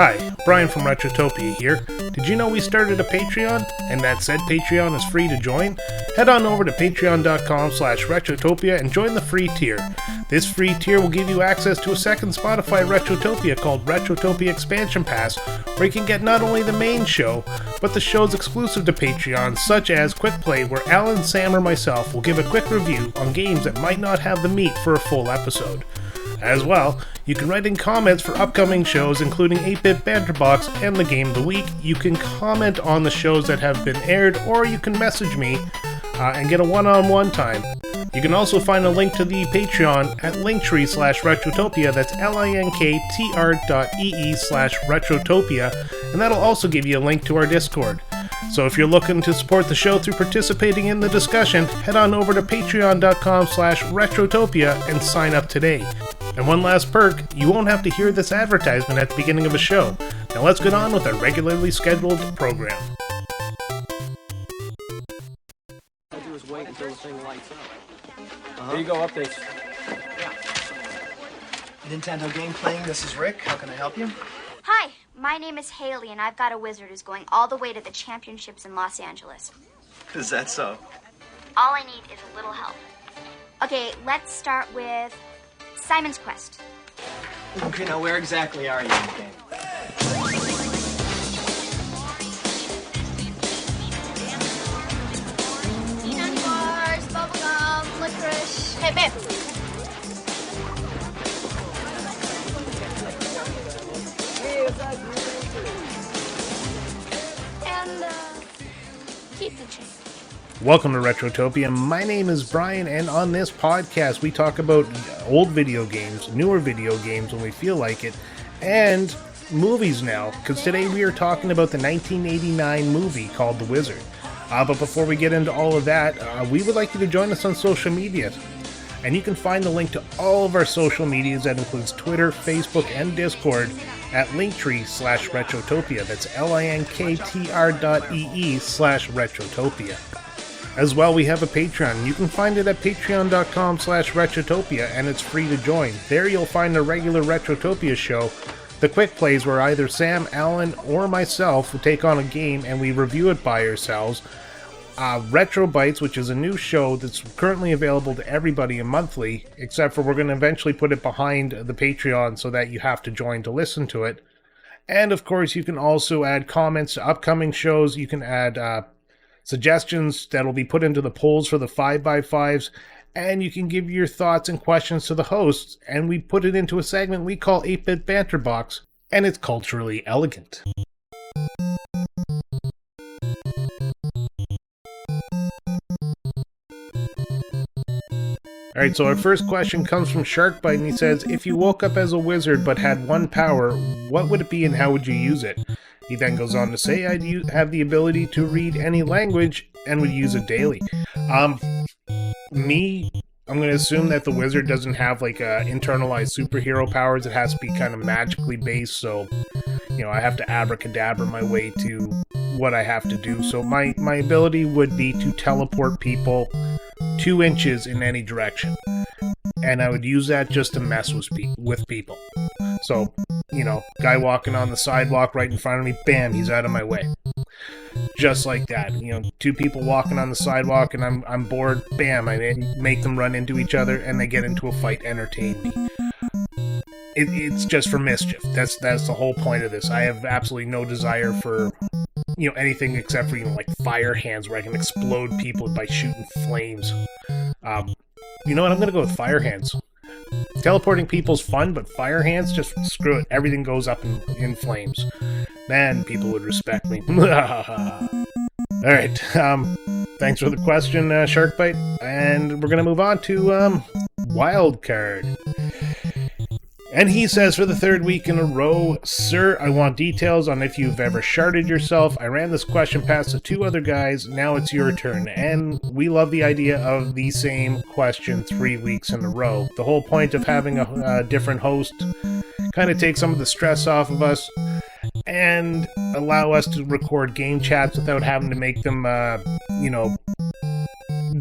Hi, Brian from Retrotopia here. Did you know we started a Patreon? And that said Patreon is free to join? Head on over to patreon.com/Retrotopia and join the free tier. This free tier will give you access to a second Spotify Retrotopia called Retrotopia Expansion Pass, where you can get not only the main show, but the shows exclusive to Patreon, such as Quick Play, where Alan, Sam, or myself will give a quick review on games that might not have the meat for a full episode. As well, you can write in comments for upcoming shows, including 8-Bit Banter Box and the Game of the Week. You can comment on the shows that have been aired, or you can message me and get a one-on-one time. You can also find a link to the Patreon at linktree/Retrotopia. That's linktr.ee/Retrotopia, and that'll also give you a link to our Discord. So if you're looking to support the show through participating in the discussion, head on over to patreon.com/Retrotopia and sign up today. And one last perk, you won't have to hear this advertisement at the beginning of a show. Now let's get on with our regularly scheduled program. All I do is wait until the thing lights up. There you go, updates. Yeah. Nintendo Game Playing, this is Rick. How can I help you? Hi, my name is Haley, and I've got a wizard who's going all the way to the championships in Los Angeles. Is that so? All I need is a little help. Okay, let's start with Simon's Quest. Okay, now where exactly are you in the game? Peanut bars, bubblegum, licorice. Hey, babe. And, keep the change. Welcome to Retrotopia. My name is Brian, and on this podcast we talk about old video games, newer video games when we feel like it, and movies now, because today we are talking about the 1989 movie called The Wizard. But before we get into all of that, we would like you to join us on social media. And you can find the link to all of our social medias, that includes Twitter, Facebook, and Discord, at linktree/Retrotopia. That's linktr.ee/Retrotopia. As well, we have a Patreon. You can find it at patreon.com/Retrotopia, and it's free to join. There you'll find a regular Retrotopia show, the Quick Plays, where either Sam, Alan, or myself will take on a game and we review it by ourselves. Retro Bites, which is a new show that's currently available to everybody monthly, except for we're going to eventually put it behind the Patreon so that you have to join to listen to it. And of course, you can also add comments to upcoming shows. You can add suggestions that will be put into the polls for the 5x5s, and you can give your thoughts and questions to the hosts, and we put it into a segment we call 8-Bit Banter Box, and it's culturally elegant. Alright, so our first question comes from Sharkbite, and he says, if you woke up as a wizard but had one power, what would it be and how would you use it? He then goes on to say, I'd have the ability to read any language and would use it daily. I'm going to assume that the wizard doesn't have like internalized superhero powers. It has to be kind of magically based, so I have to abracadabra my way to what I have to do. So my ability would be to teleport people 2 inches in any direction, and I would use that just to mess with people. So, guy walking on the sidewalk right in front of me, bam, he's out of my way. Just like that. 2 people walking on the sidewalk and I'm bored, bam, I make them run into each other and they get into a fight, entertain me. It's just for mischief. That's the whole point of this. I have absolutely no desire for anything except for like fire hands, where I can explode people by shooting flames. You know what? I'm gonna go with fire hands. Teleporting people's fun, but fire hands, just screw it. Everything goes up in flames. Then people would respect me. Alright, thanks for the question, Sharkbite. And we're gonna move on to Wildcard. And he says, for the 3rd week in a row, sir, I want details on if you've ever sharded yourself. I ran this question past the 2 other guys. Now it's your turn. And we love the idea of the same question 3 weeks in a row. The whole point of having a different host kind of takes some of the stress off of us and allow us to record game chats without having to make them,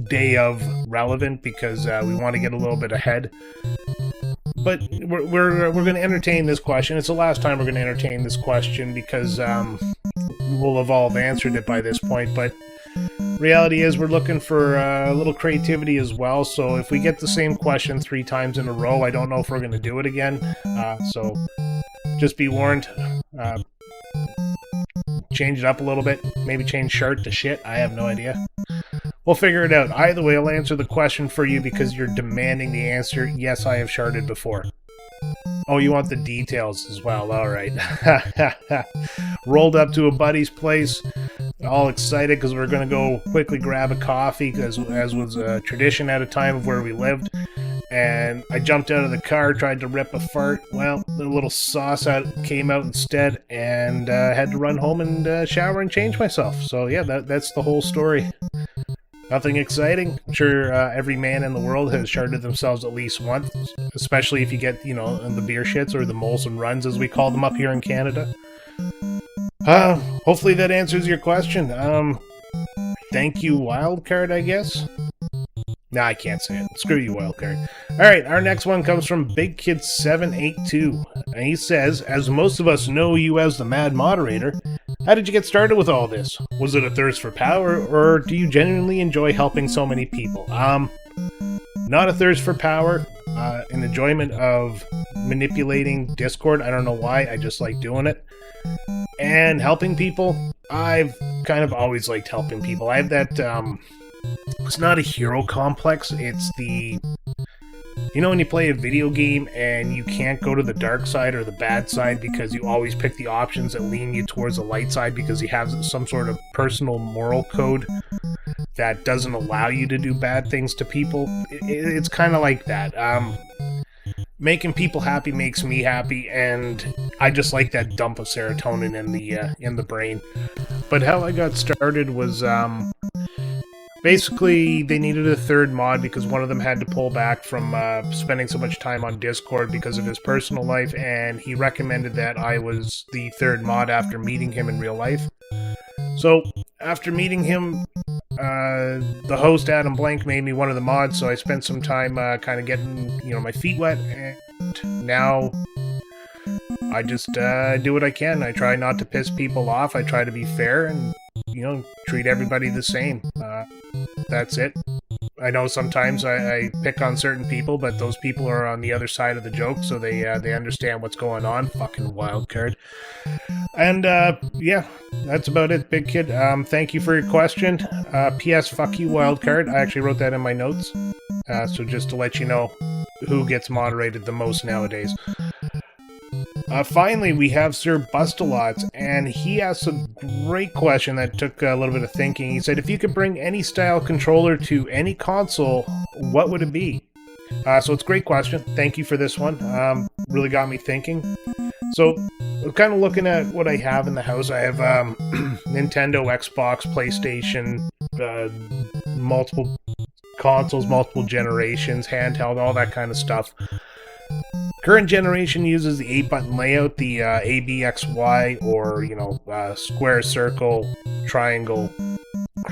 day of relevant, because we want to get a little bit ahead. but we're going to entertain this question. It's the last time we're going to entertain this question because we'll have all answered it by this point. But reality is we're looking for a little creativity as well. So if we get the same question 3 times in a row, I don't know if we're going to do it again. So just be warned. Change it up a little bit. Maybe change shirt to shit. I have no idea. We'll figure it out. Either way, I'll answer the question for you because you're demanding the answer. Yes, I have sharded before. Oh, you want the details as well. All right. Rolled up to a buddy's place, all excited because we're going to go quickly grab a coffee, as was a tradition at a time of where we lived. And I jumped out of the car, tried to rip a fart. Well, the little sauce came out instead, and had to run home and shower and change myself. So yeah, that's the whole story. Nothing exciting. I'm sure every man in the world has sharded themselves at least once, especially if you get, the beer shits or the Molson runs, as we call them up here in Canada. Hopefully that answers your question. Thank you, Wildcard, I guess? Nah, I can't say it. Screw you, Wildcard. Alright, our next one comes from BigKid782. And he says, as most of us know you as the Mad Moderator, how did you get started with all this? Was it a thirst for power, or do you genuinely enjoy helping so many people? Not a thirst for power, an enjoyment of manipulating Discord. I don't know why, I just like doing it. And helping people, I've kind of always liked helping people. I have that, it's not a hero complex, it's the... when you play a video game and you can't go to the dark side or the bad side because you always pick the options that lean you towards the light side because you have some sort of personal moral code that doesn't allow you to do bad things to people? It's kind of like that. Making people happy makes me happy, and I just like that dump of serotonin in the brain. But how I got started was... basically, they needed a third mod because one of them had to pull back from spending so much time on Discord because of his personal life, and he recommended that I was the third mod after meeting him in real life. So, after meeting him, the host, Adam Blank, made me one of the mods, so I spent some time kind of getting, my feet wet, and now I just do what I can. I try not to piss people off, I try to be fair, and treat everybody the same. That's it. I know sometimes I pick on certain people, but those people are on the other side of the joke, so they understand what's going on. Fucking Wildcard. And, yeah, that's about it, Big Kid. Thank you for your question. P.S. Fuck you, Wildcard. I actually wrote that in my notes. So just to let you know who gets moderated the most nowadays. Finally, we have Sir Bustalots, and he asked a great question that took a little bit of thinking. He said, if you could bring any style controller to any console, what would it be? So it's a great question. Thank you for this one. Really got me thinking. So, I'm kind of looking at what I have in the house. I have Nintendo, Xbox, PlayStation, multiple consoles, multiple generations, handheld, all that kind of stuff. Current generation uses the 8-button layout, the A, B, X, Y, or, square, circle, triangle,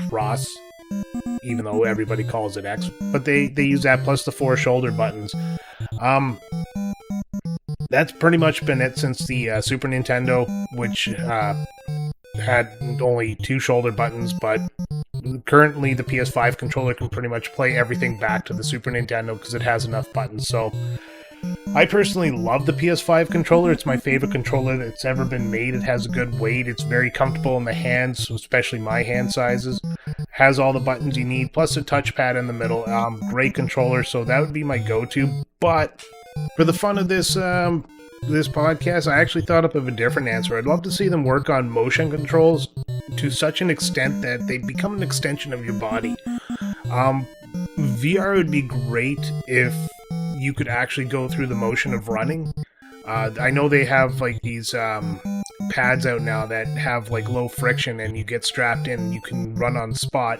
cross, even though everybody calls it X. But they use that plus the 4 shoulder buttons. That's pretty much been it since the Super Nintendo, which had only 2 shoulder buttons, but currently the PS5 controller can pretty much play everything back to the Super Nintendo because it has enough buttons. So I personally love the PS5 controller. It's my favorite controller that's ever been made. It has a good weight. It's very comfortable in the hands, especially my hand sizes. Has all the buttons you need, plus a touchpad in the middle. Great controller, so that would be my go-to. But for the fun of this podcast, I actually thought up of a different answer. I'd love to see them work on motion controls to such an extent that they become an extension of your body. VR would be great if you could actually go through the motion of running. I know they have like these pads out now that have like low friction and you get strapped in and you can run on the spot.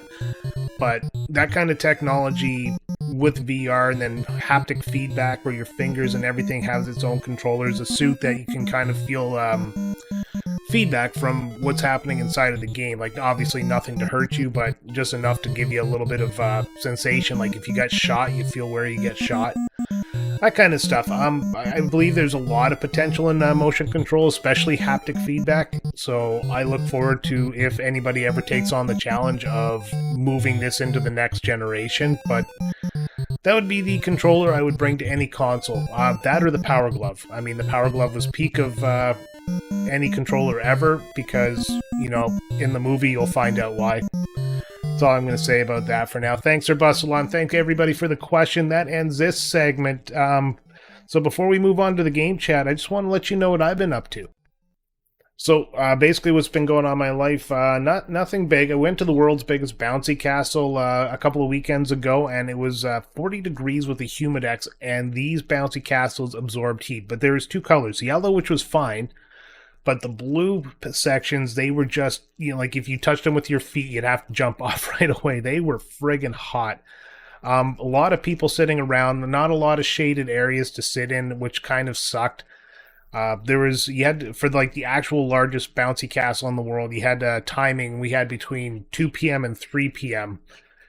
But that kind of technology with VR and then haptic feedback where your fingers and everything has its own controllers, a suit that you can kind of feel feedback from what's happening inside of the game. Like, obviously nothing to hurt you, but just enough to give you a little bit of sensation. Like if you get shot, you feel where you get shot. that kind of stuff. I believe there's a lot of potential in motion control, especially haptic feedback. So I look forward to if anybody ever takes on the challenge of moving this into the next generation. But that would be the controller I would bring to any console. That or the Power Glove. I mean, the Power Glove was peak of any controller ever because, you know, in the movie you'll find out why. That's all I'm going to say about that for now. Thanks, Urbusalon. Thank everybody for the question. That ends this segment. So before we move on to the game chat, I just want to let you know what I've been up to. So basically what's been going on in my life, nothing big. I went to the world's biggest bouncy castle a couple of weekends ago, and it was 40 degrees with a humidex, and these bouncy castles absorbed heat. But there was two colors, yellow, which was fine, but the blue sections, they were just, you know, like if you touched them with your feet, you'd have to jump off right away. They were friggin' hot. A lot of people sitting around, not a lot of shaded areas to sit in, which kind of sucked. You had, for like the actual largest bouncy castle in the world, you had timing. We had between 2 p.m. and 3 p.m.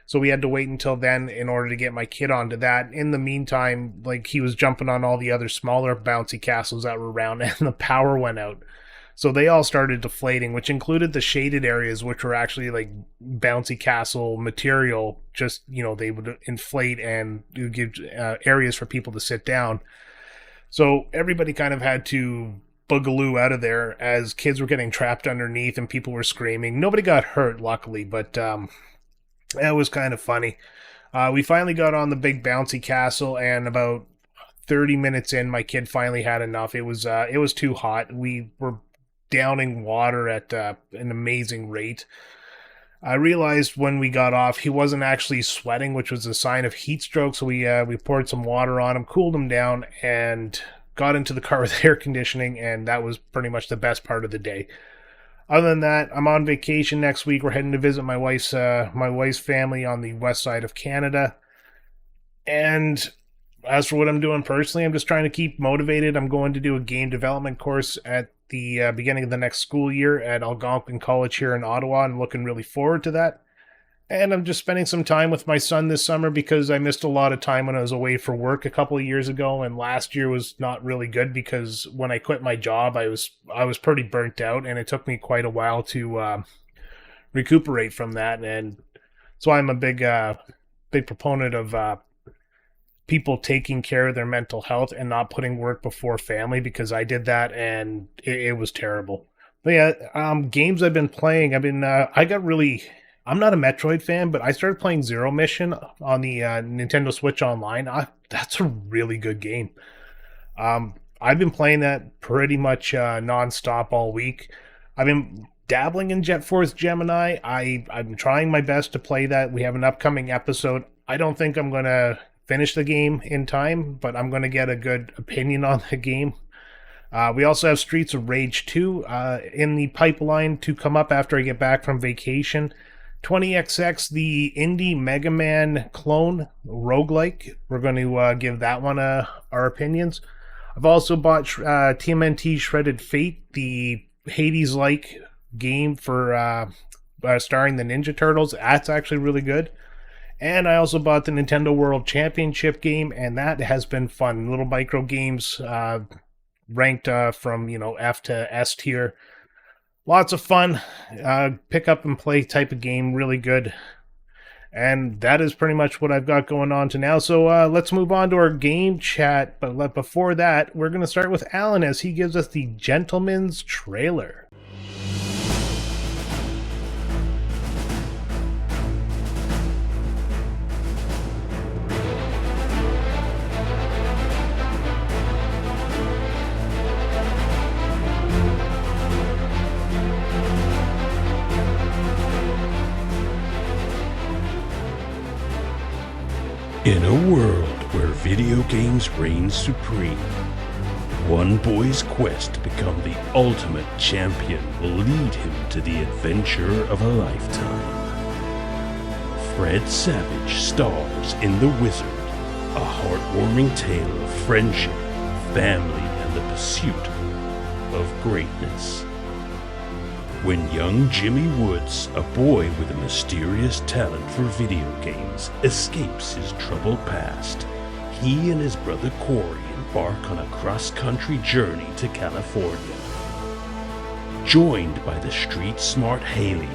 So we had to wait until then in order to get my kid onto that. In the meantime, like, he was jumping on all the other smaller bouncy castles that were around, and the power went out. So they all started deflating, which included the shaded areas, which were actually like bouncy castle material. Just, you know, they would inflate and give areas for people to sit down. So everybody kind of had to boogaloo out of there as kids were getting trapped underneath and people were screaming. Nobody got hurt, luckily, but that was kind of funny. We finally got on the big bouncy castle, and about 30 minutes in, my kid finally had enough. It was too hot. We were downing water at an amazing rate. I realized when we got off, he wasn't actually sweating, which was a sign of heat stroke. So we poured some water on him, cooled him down, and got into the car with air conditioning. And that was pretty much the best part of the day. Other than that, I'm on vacation next week. We're heading to visit my wife's family on the west side of Canada. And as for what I'm doing personally, I'm just trying to keep motivated. I'm going to do a game development course at the beginning of the next school year at Algonquin College here in Ottawa. I'm looking really forward to that. And I'm just spending some time with my son this summer because I missed a lot of time when I was away for work a couple of years ago, and last year was not really good because when I quit my job, I was pretty burnt out, and it took me quite a while to recuperate from that. And so I'm a big proponent of people taking care of their mental health and not putting work before family, because I did that and it was terrible. But yeah, games I've been playing, I'm not a Metroid fan, but I started playing Zero Mission on the Nintendo Switch Online. That's a really good game. I've been playing that pretty much nonstop all week. I've been dabbling in Jet Force Gemini. I'm trying my best to play that. We have an upcoming episode. I don't think I'm going to finish the game in time, but I'm going to get a good opinion on the game. We also have Streets of Rage 2 in the pipeline to come up after I get back from vacation. 20XX, the indie Mega Man clone roguelike. We're going to give that one our opinions. I've also bought TMNT Shredded Fate, the Hades-like game for starring the Ninja Turtles. That's actually really good. And I also bought the Nintendo World Championship game, and that has been fun. Little micro games ranked from F to S tier. Lots of fun. Pick up and play type of game. Really good. And that is pretty much what I've got going on to now. So let's move on to our game chat. But before that, we're going to start with Alan as he gives us the Gentleman's Trailer. In a world where video games reign supreme, one boy's quest to become the ultimate champion will lead him to the adventure of a lifetime. Fred Savage stars in The Wizard, a heartwarming tale of friendship, family, and the pursuit of greatness. When young Jimmy Woods, a boy with a mysterious talent for video games, escapes his troubled past, he and his brother Corey embark on a cross-country journey to California. Joined by the street-smart Haley,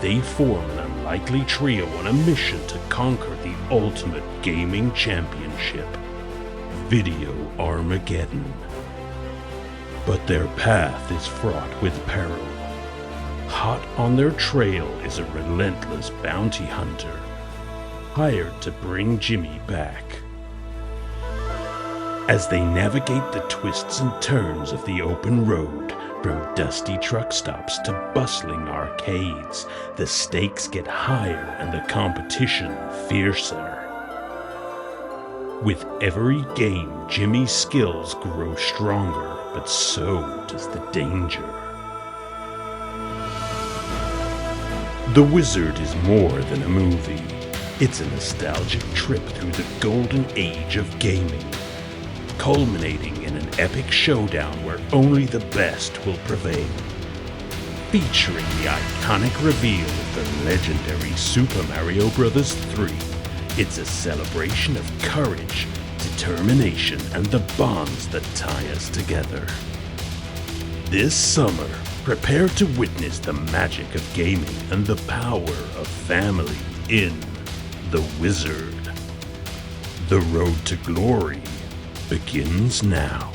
they form an unlikely trio on a mission to conquer the ultimate gaming championship, Video Armageddon. But their path is fraught with peril. Hot on their trail is a relentless bounty hunter, hired to bring Jimmy back. As they navigate the twists and turns of the open road, from dusty truck stops to bustling arcades, the stakes get higher and the competition fiercer. With every game, Jimmy's skills grow stronger, but so does the danger. The Wizard is more than a movie. It's a nostalgic trip through the golden age of gaming, culminating in an epic showdown where only the best will prevail. Featuring the iconic reveal of the legendary Super Mario Bros. 3, it's a celebration of courage, determination, and the bonds that tie us together. This summer, prepare to witness the magic of gaming and the power of family in The Wizard. The road to glory begins now.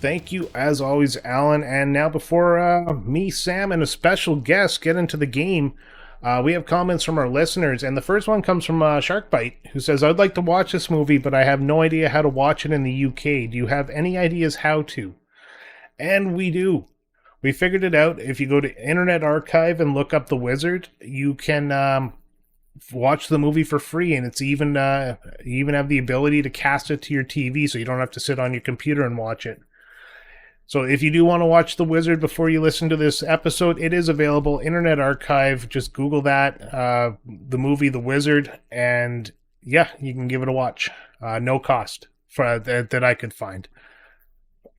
Thank you, as always, Alan. And now, before me, Sam, and a special guest get into the game, we have comments from our listeners. And the first one comes from Sharkbite, who says, I'd like to watch this movie, but I have no idea how to watch it in the UK. Do you have any ideas how to? And we do. We figured it out. If you go to Internet Archive and look up The Wizard, you can watch the movie for free, and it's even you even have the ability to cast it to your TV, so you don't have to sit on your computer and watch it. So if you do want to watch The Wizard before you listen to this episode, it is available. Internet Archive, just Google that, the movie The Wizard, and yeah, you can give it a watch. No cost for that I could find.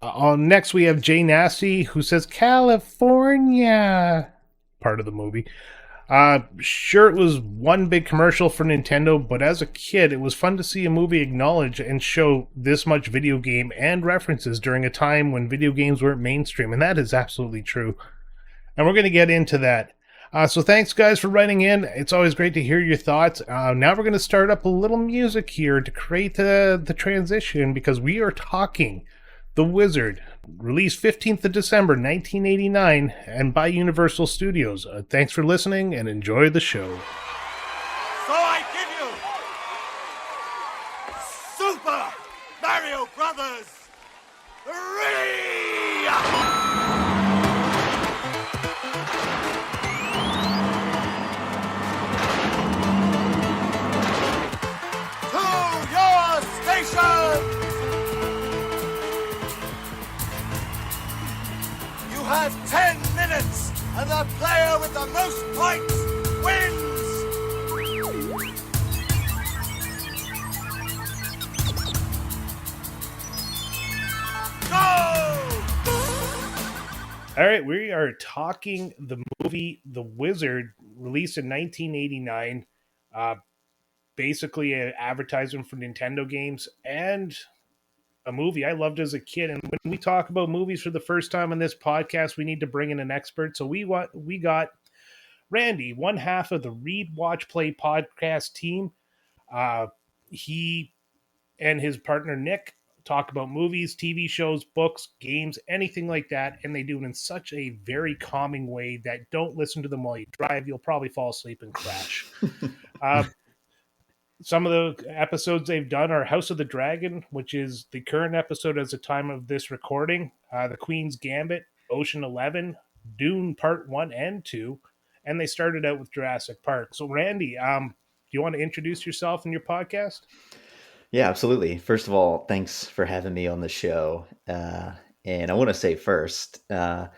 Next, we have Jay Nasty, who says California, part of the movie. Sure, it was one big commercial for Nintendo, but as a kid, it was fun to see a movie acknowledge and show this much video game and references during a time when video games weren't mainstream, and that is absolutely true. And we're going to get into that. So thanks, guys, for writing in. It's always great to hear your thoughts. Now we're going to start up a little music here to create the transition, because we are talking The Wizard, released 15th of December, 1989, and by Universal Studios. Thanks for listening, and enjoy the show. So I give you Super Mario Brothers 3! To your station! You have 10 minutes, and the player with the most points wins! Go! All right, we are talking the movie The Wizard, released in 1989. Basically an advertisement for Nintendo games, and a movie I loved as a kid. And when we talk about movies for the first time on this podcast, we need to bring in an expert. So we got Randy, one half of the Read, Watch, Play podcast team. He and his partner Nick talk about movies, TV shows, books, games, anything like that, and they do it in such a very calming way that don't listen to them while you drive. You'll probably fall asleep and crash. Some of the episodes they've done are House of the Dragon, which is the current episode as the time of this recording, The Queen's Gambit, Ocean 11, Dune Part 1 and 2, and they started out with Jurassic Park. So, Randy, do you want to introduce yourself and your podcast? Yeah, absolutely. First of all, thanks for having me on the show. And I want to say first, I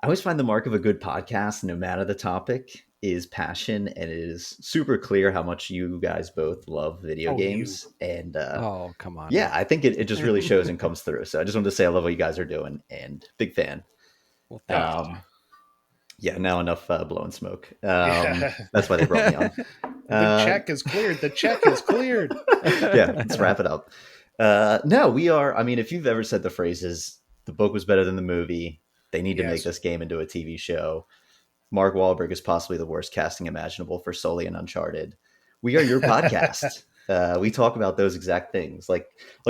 always find the mark of a good podcast, no matter the topic, is passion, and it is super clear how much you guys both love video games. And Oh, come on. yeah, I think it just really shows and comes through. So I just wanted to say I love what you guys are doing, and big fan. Well, thank you. Yeah, now enough blowing smoke. That's why they brought me on. The check is cleared. The check is cleared. Yeah, let's wrap it up. No, we are. I mean, if you've ever said the phrases, the book was better than the movie, they need to make Yes. this game into a TV show. Mark Wahlberg is possibly the worst casting imaginable for Sully and Uncharted. We are your podcast. We talk about those exact things. Like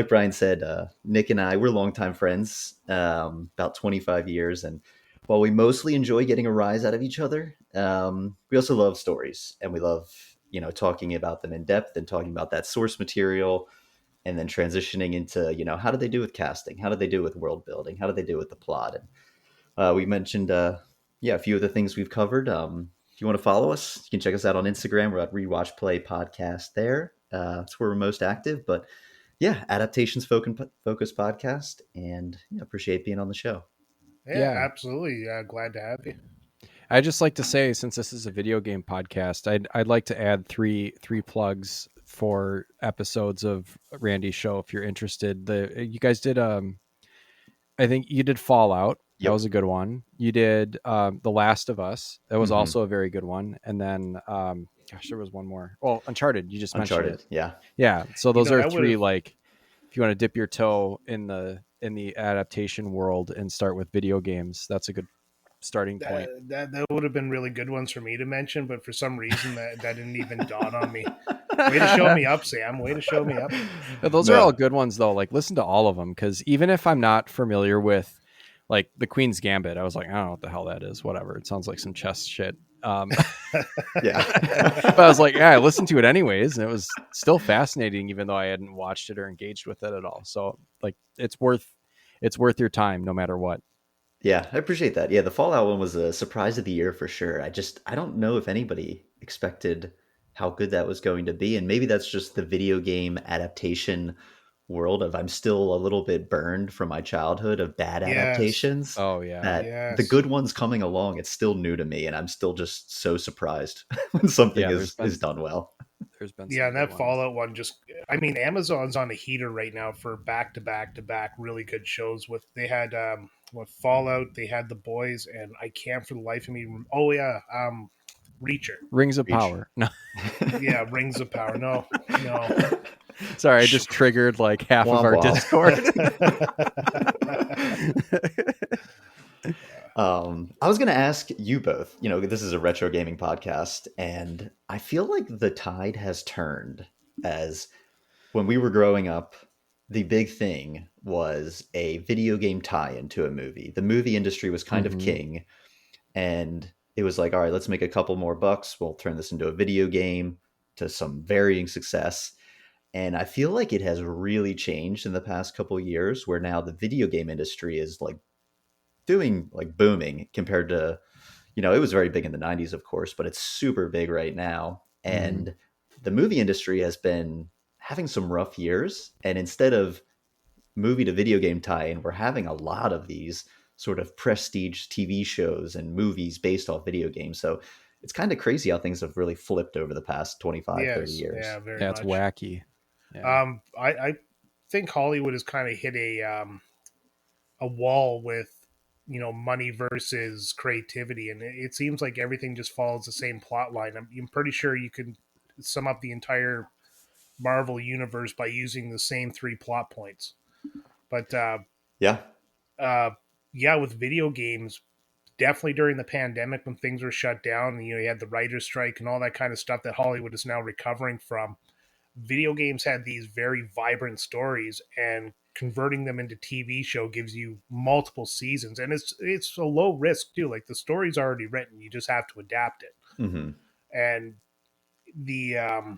Brian said, Nick and I, we're longtime friends, about 25 years. And while we mostly enjoy getting a rise out of each other, we also love stories, and we love, talking about them in depth and talking about that source material, and then transitioning into, how do they do with casting? How do they do with world building? How do they do with the plot? And we mentioned, a few of the things we've covered. If you want to follow us, you can check us out on Instagram. We're at Rewatch Play Podcast there. That's where we're most active. But yeah, Adaptations Focus Podcast. And appreciate being on the show. Yeah, absolutely. Glad to have you. I just like to say, since this is a video game podcast, I'd like to add three plugs for episodes of Randy's show if you're interested. You guys did I think you did Fallout. Yep. That was a good one. You did The Last of Us. That was Mhm. also a very good one. And then there was one more. Well, Uncharted. You just mentioned it. Yeah. Yeah. So those are three. would've- Like, if you want to dip your toe in the adaptation world and start with video games, that's a good starting point. That would have been really good ones for me to mention, but for some reason that didn't even dawn on me. Way to show me up, Sam. Way to show me up. But those are all good ones, though. Like, listen to all of them, because even if I'm not familiar with, like, the Queen's Gambit, I was like, I don't know what the hell that is. Whatever. It sounds like some chess shit. Yeah. But I was like, yeah, I listened to it anyways, and it was still fascinating, even though I hadn't watched it or engaged with it at all. So, like, it's worth your time, no matter what. Yeah, I appreciate that. Yeah, the Fallout one was a surprise of the year for sure. I don't know if anybody expected how good that was going to be. And maybe that's just the video game adaptation world of I'm still a little bit burned from my childhood of bad Yes. adaptations. Oh, yeah. That Yes. the good ones coming along, it's still new to me, and I'm still just so surprised when something Yeah, is done well. There's been Yeah, some and that good ones. Fallout one Amazon's on a heater right now for back to back to back really good shows. They had Fallout, they had The Boys, and I can't for the life of me. Reacher. Rings of Reach. Power. No, Yeah, Rings of Power. No. sorry, I just triggered like half of Womp our womp. Discord. I was going to ask you both, this is a retro gaming podcast, and I feel like the tide has turned, as when we were growing up, the big thing was a video game tie-in to a movie. The movie industry was kind of king, and it was like, all right, let's make a couple more bucks. We'll turn this into a video game to some varying success. And I feel like it has really changed in the past couple of years, where now the video game industry is like doing like booming compared to, it was very big in the 90s, of course, but it's super big right now. And the movie industry has been having some rough years. And instead of movie to video game tie-in, we're having a lot of these sort of prestige TV shows and movies based off video games. So it's kind of crazy how things have really flipped over the past 25, 30 years. Yeah, very That's much. wacky. Yeah. I think Hollywood has kind of hit a wall with money versus creativity, and it seems like everything just follows the same plot line. I'm pretty sure you can sum up the entire Marvel universe by using the same 3 plot points. But with video games, definitely during the pandemic when things were shut down, you had the writer's strike and all that kind of stuff that Hollywood is now recovering from. Video games had these very vibrant stories, and converting them into TV show gives you multiple seasons, and it's a low risk too. Like, the story's already written, you just have to adapt it. Mm-hmm. And the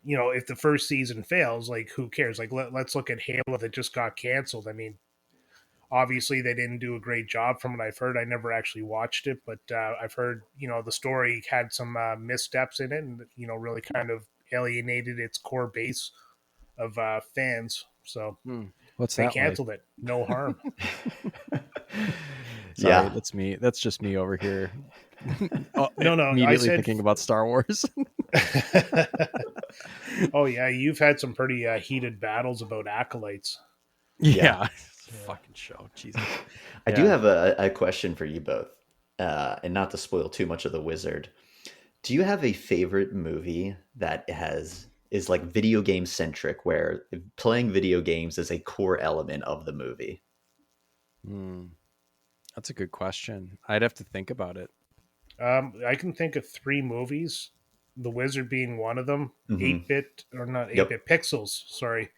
if the first season fails, like, who cares? Like, let's look at Halo that just got canceled. I mean, obviously they didn't do a great job from what I've heard. I never actually watched it, but I've heard the story had some missteps in it, and really kind of alienated its core base of fans. So What's they that canceled it. No harm. Sorry, Yeah. that's me. That's just me over here. No, Immediately I said thinking about Star Wars. Oh yeah, you've had some pretty heated battles about acolytes. Yeah. Fucking show. Jesus. I do have a question for you both. and not to spoil too much of the Wizard, do you have a favorite movie that is like video game centric, where playing video games is a core element of the movie? Hmm. That's a good question. I'd have to think about it. I can think of three movies, The Wizard being one of them, Hmm. 8 bit, or not 8 Yep. bit, Pixels, sorry.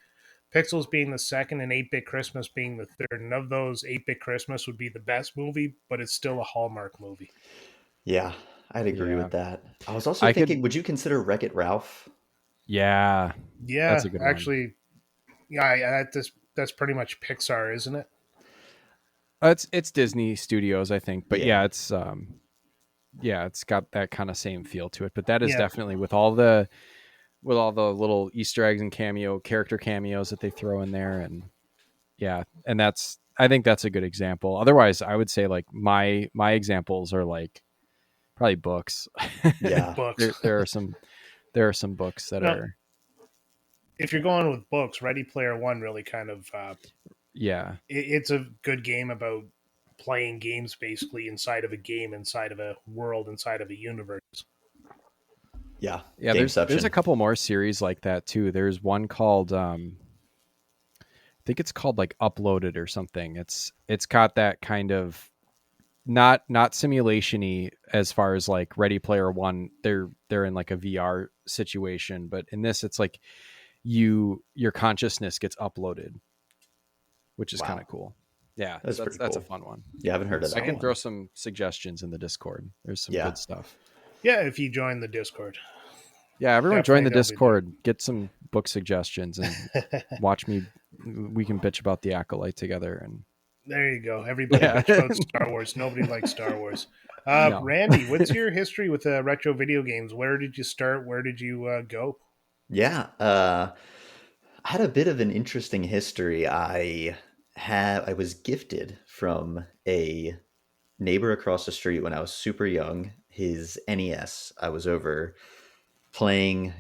Pixels being the second, and 8 bit Christmas being the third. And of those, 8 bit Christmas would be the best movie, but it's still a Hallmark movie. Yeah, I'd agree Yeah. with that. I was also I could, thinking, would you consider Wreck-It Ralph? yeah, that's Yeah, a good one. actually, yeah, that's pretty much Pixar, isn't it? It's Disney Studios, I think, but Yeah. yeah, it's got that kind of same feel to it. But that is Yeah, definitely with all the little Easter eggs and character cameos that they throw in there, and yeah, and I think that's a good example. Otherwise, I would say like my examples are like probably books. Yeah. books. There are some books that Now, are if you're going with books, Ready Player One really kind of yeah it's a good game about playing games basically inside of a game, inside of a world, inside of a universe. Yeah. yeah. There's a Gameception. couple more series like that too. There's one called I think it's called like Uploaded or something. It's got that kind of not simulation-y as far as like Ready Player One. They're in like a VR situation, but in this it's like your consciousness gets uploaded, which is kind Wow. of cool. Yeah, That's pretty that's a cool. fun one. Yeah, I haven't heard of I that can throw one. some suggestions in the Discord. There's some Yeah. good stuff. Yeah, if you join the Discord, Yeah, everyone join definitely the they'll be there. Discord, get some book suggestions, and watch me. We can bitch about the Acolyte together, and There you go. Everybody yeah, bitch about Star Wars. Nobody likes Star Wars. no, Randy, what's your history with retro video games? Where did you start? Where did you go? Yeah. I had a bit of an interesting history. I was gifted from a neighbor across the street when I was super young. His NES. I was over playing,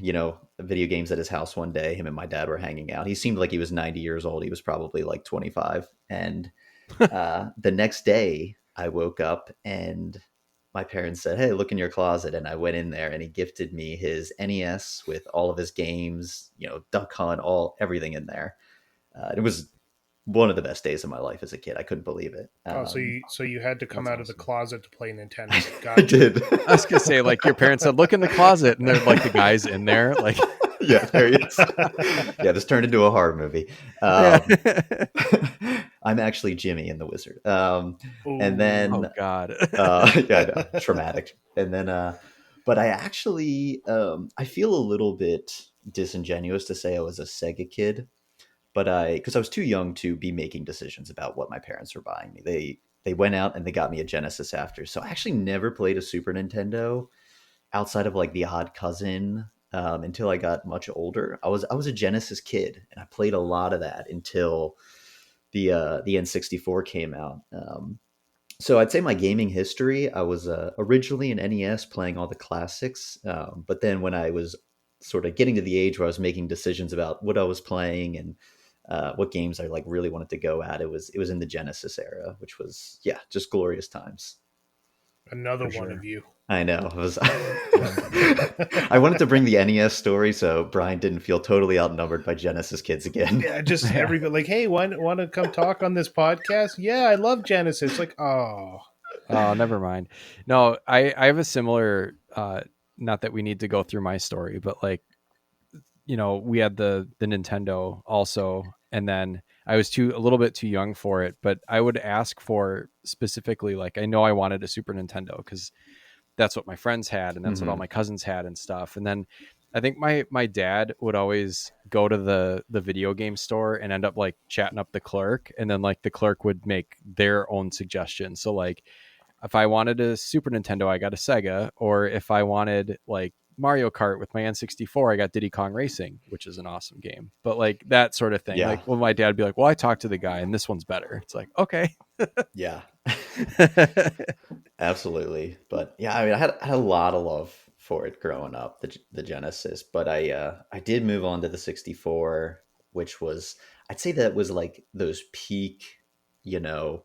video games at his house one day. Him and my dad were hanging out. He seemed like he was 90 years old. He was probably like 25. And the next day, I woke up and my parents said, "Hey, look in your closet." And I went in there and he gifted me his NES with all of his games, Duck Hunt, everything in there. It was one of the best days of my life as a kid. I couldn't believe it. Oh, so you had to come that's out of the awesome. closet to play Nintendo. I Gotcha. did. I was gonna say like your parents said, look in the closet, and they're like the guys in there, like Yeah, there he is. Yeah, this turned into a horror movie. yeah. I'm actually Jimmy in the Wizard. And Ooh. Oh then, God. yeah, I know, traumatic. And then, but I actually, I feel a little bit disingenuous to say I was a Sega kid, but because I was too young to be making decisions about what my parents were buying me. They went out and they got me a Genesis after. So I actually never played a Super Nintendo outside of like the odd cousin until I got much older. I was a Genesis kid, and I played a lot of that until the N64 came out. So I'd say my gaming history, I was originally an NES playing all the classics, but then when I was sort of getting to the age where I was making decisions about what I was playing and what games I like really wanted to go at, it was in the Genesis era, which was just glorious times. Another For one sure. of you. I know. I wanted to bring the NES story so Brian didn't feel totally outnumbered by Genesis kids again. Yeah, just everybody like, hey, want to come talk on this podcast? Yeah, I love Genesis. Like, oh, Oh, never mind. No, I have a similar. Not that we need to go through my story, but like we had the Nintendo also, and then I was a little bit too young for it, but I would ask for specifically like I know I wanted a Super Nintendo because that's what my friends had and that's what all Hmm. my cousins had and stuff. And then I think my dad would always go to the video game store and end up like chatting up the clerk, and then like the clerk would make their own suggestions. So like if I wanted a Super Nintendo, I got a Sega, or if I wanted like Mario Kart with my N64, I got Diddy Kong Racing, which is an awesome game. But like that sort of thing. Yeah. Like well my dad would be like, "Well, I talked to the guy and this one's better." It's like, "Okay." Yeah. Absolutely. But yeah, I mean, I had a lot of love for it growing up, the Genesis. But I did move on to the 64, which was I'd say that was like those peak, you know,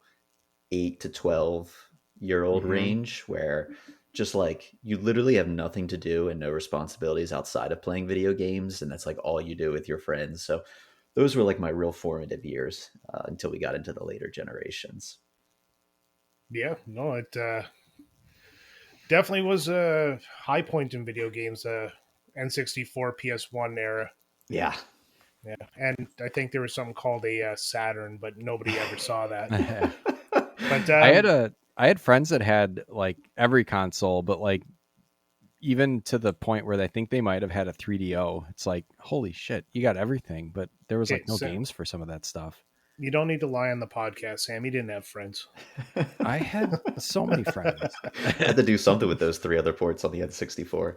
8 to 12 20-year-old range, where just like you literally have nothing to do and no responsibilities outside of playing video games, and that's like all you do with your friends. So those were like my real formative years until we got into the later generations. Yeah, no, it definitely was a high point in video games. N64, PS1 era. Yeah. Yeah, and I think there was something called a Saturn, but nobody ever saw that. But I had friends that had like every console, but like even to the point where they think they might have had a 3DO. It's like, holy shit, you got everything, but there was like no games for some of that stuff. You don't need to lie on the podcast, Sam. You didn't have friends. I had so many friends. I had to do something with those 3 other ports on the N64.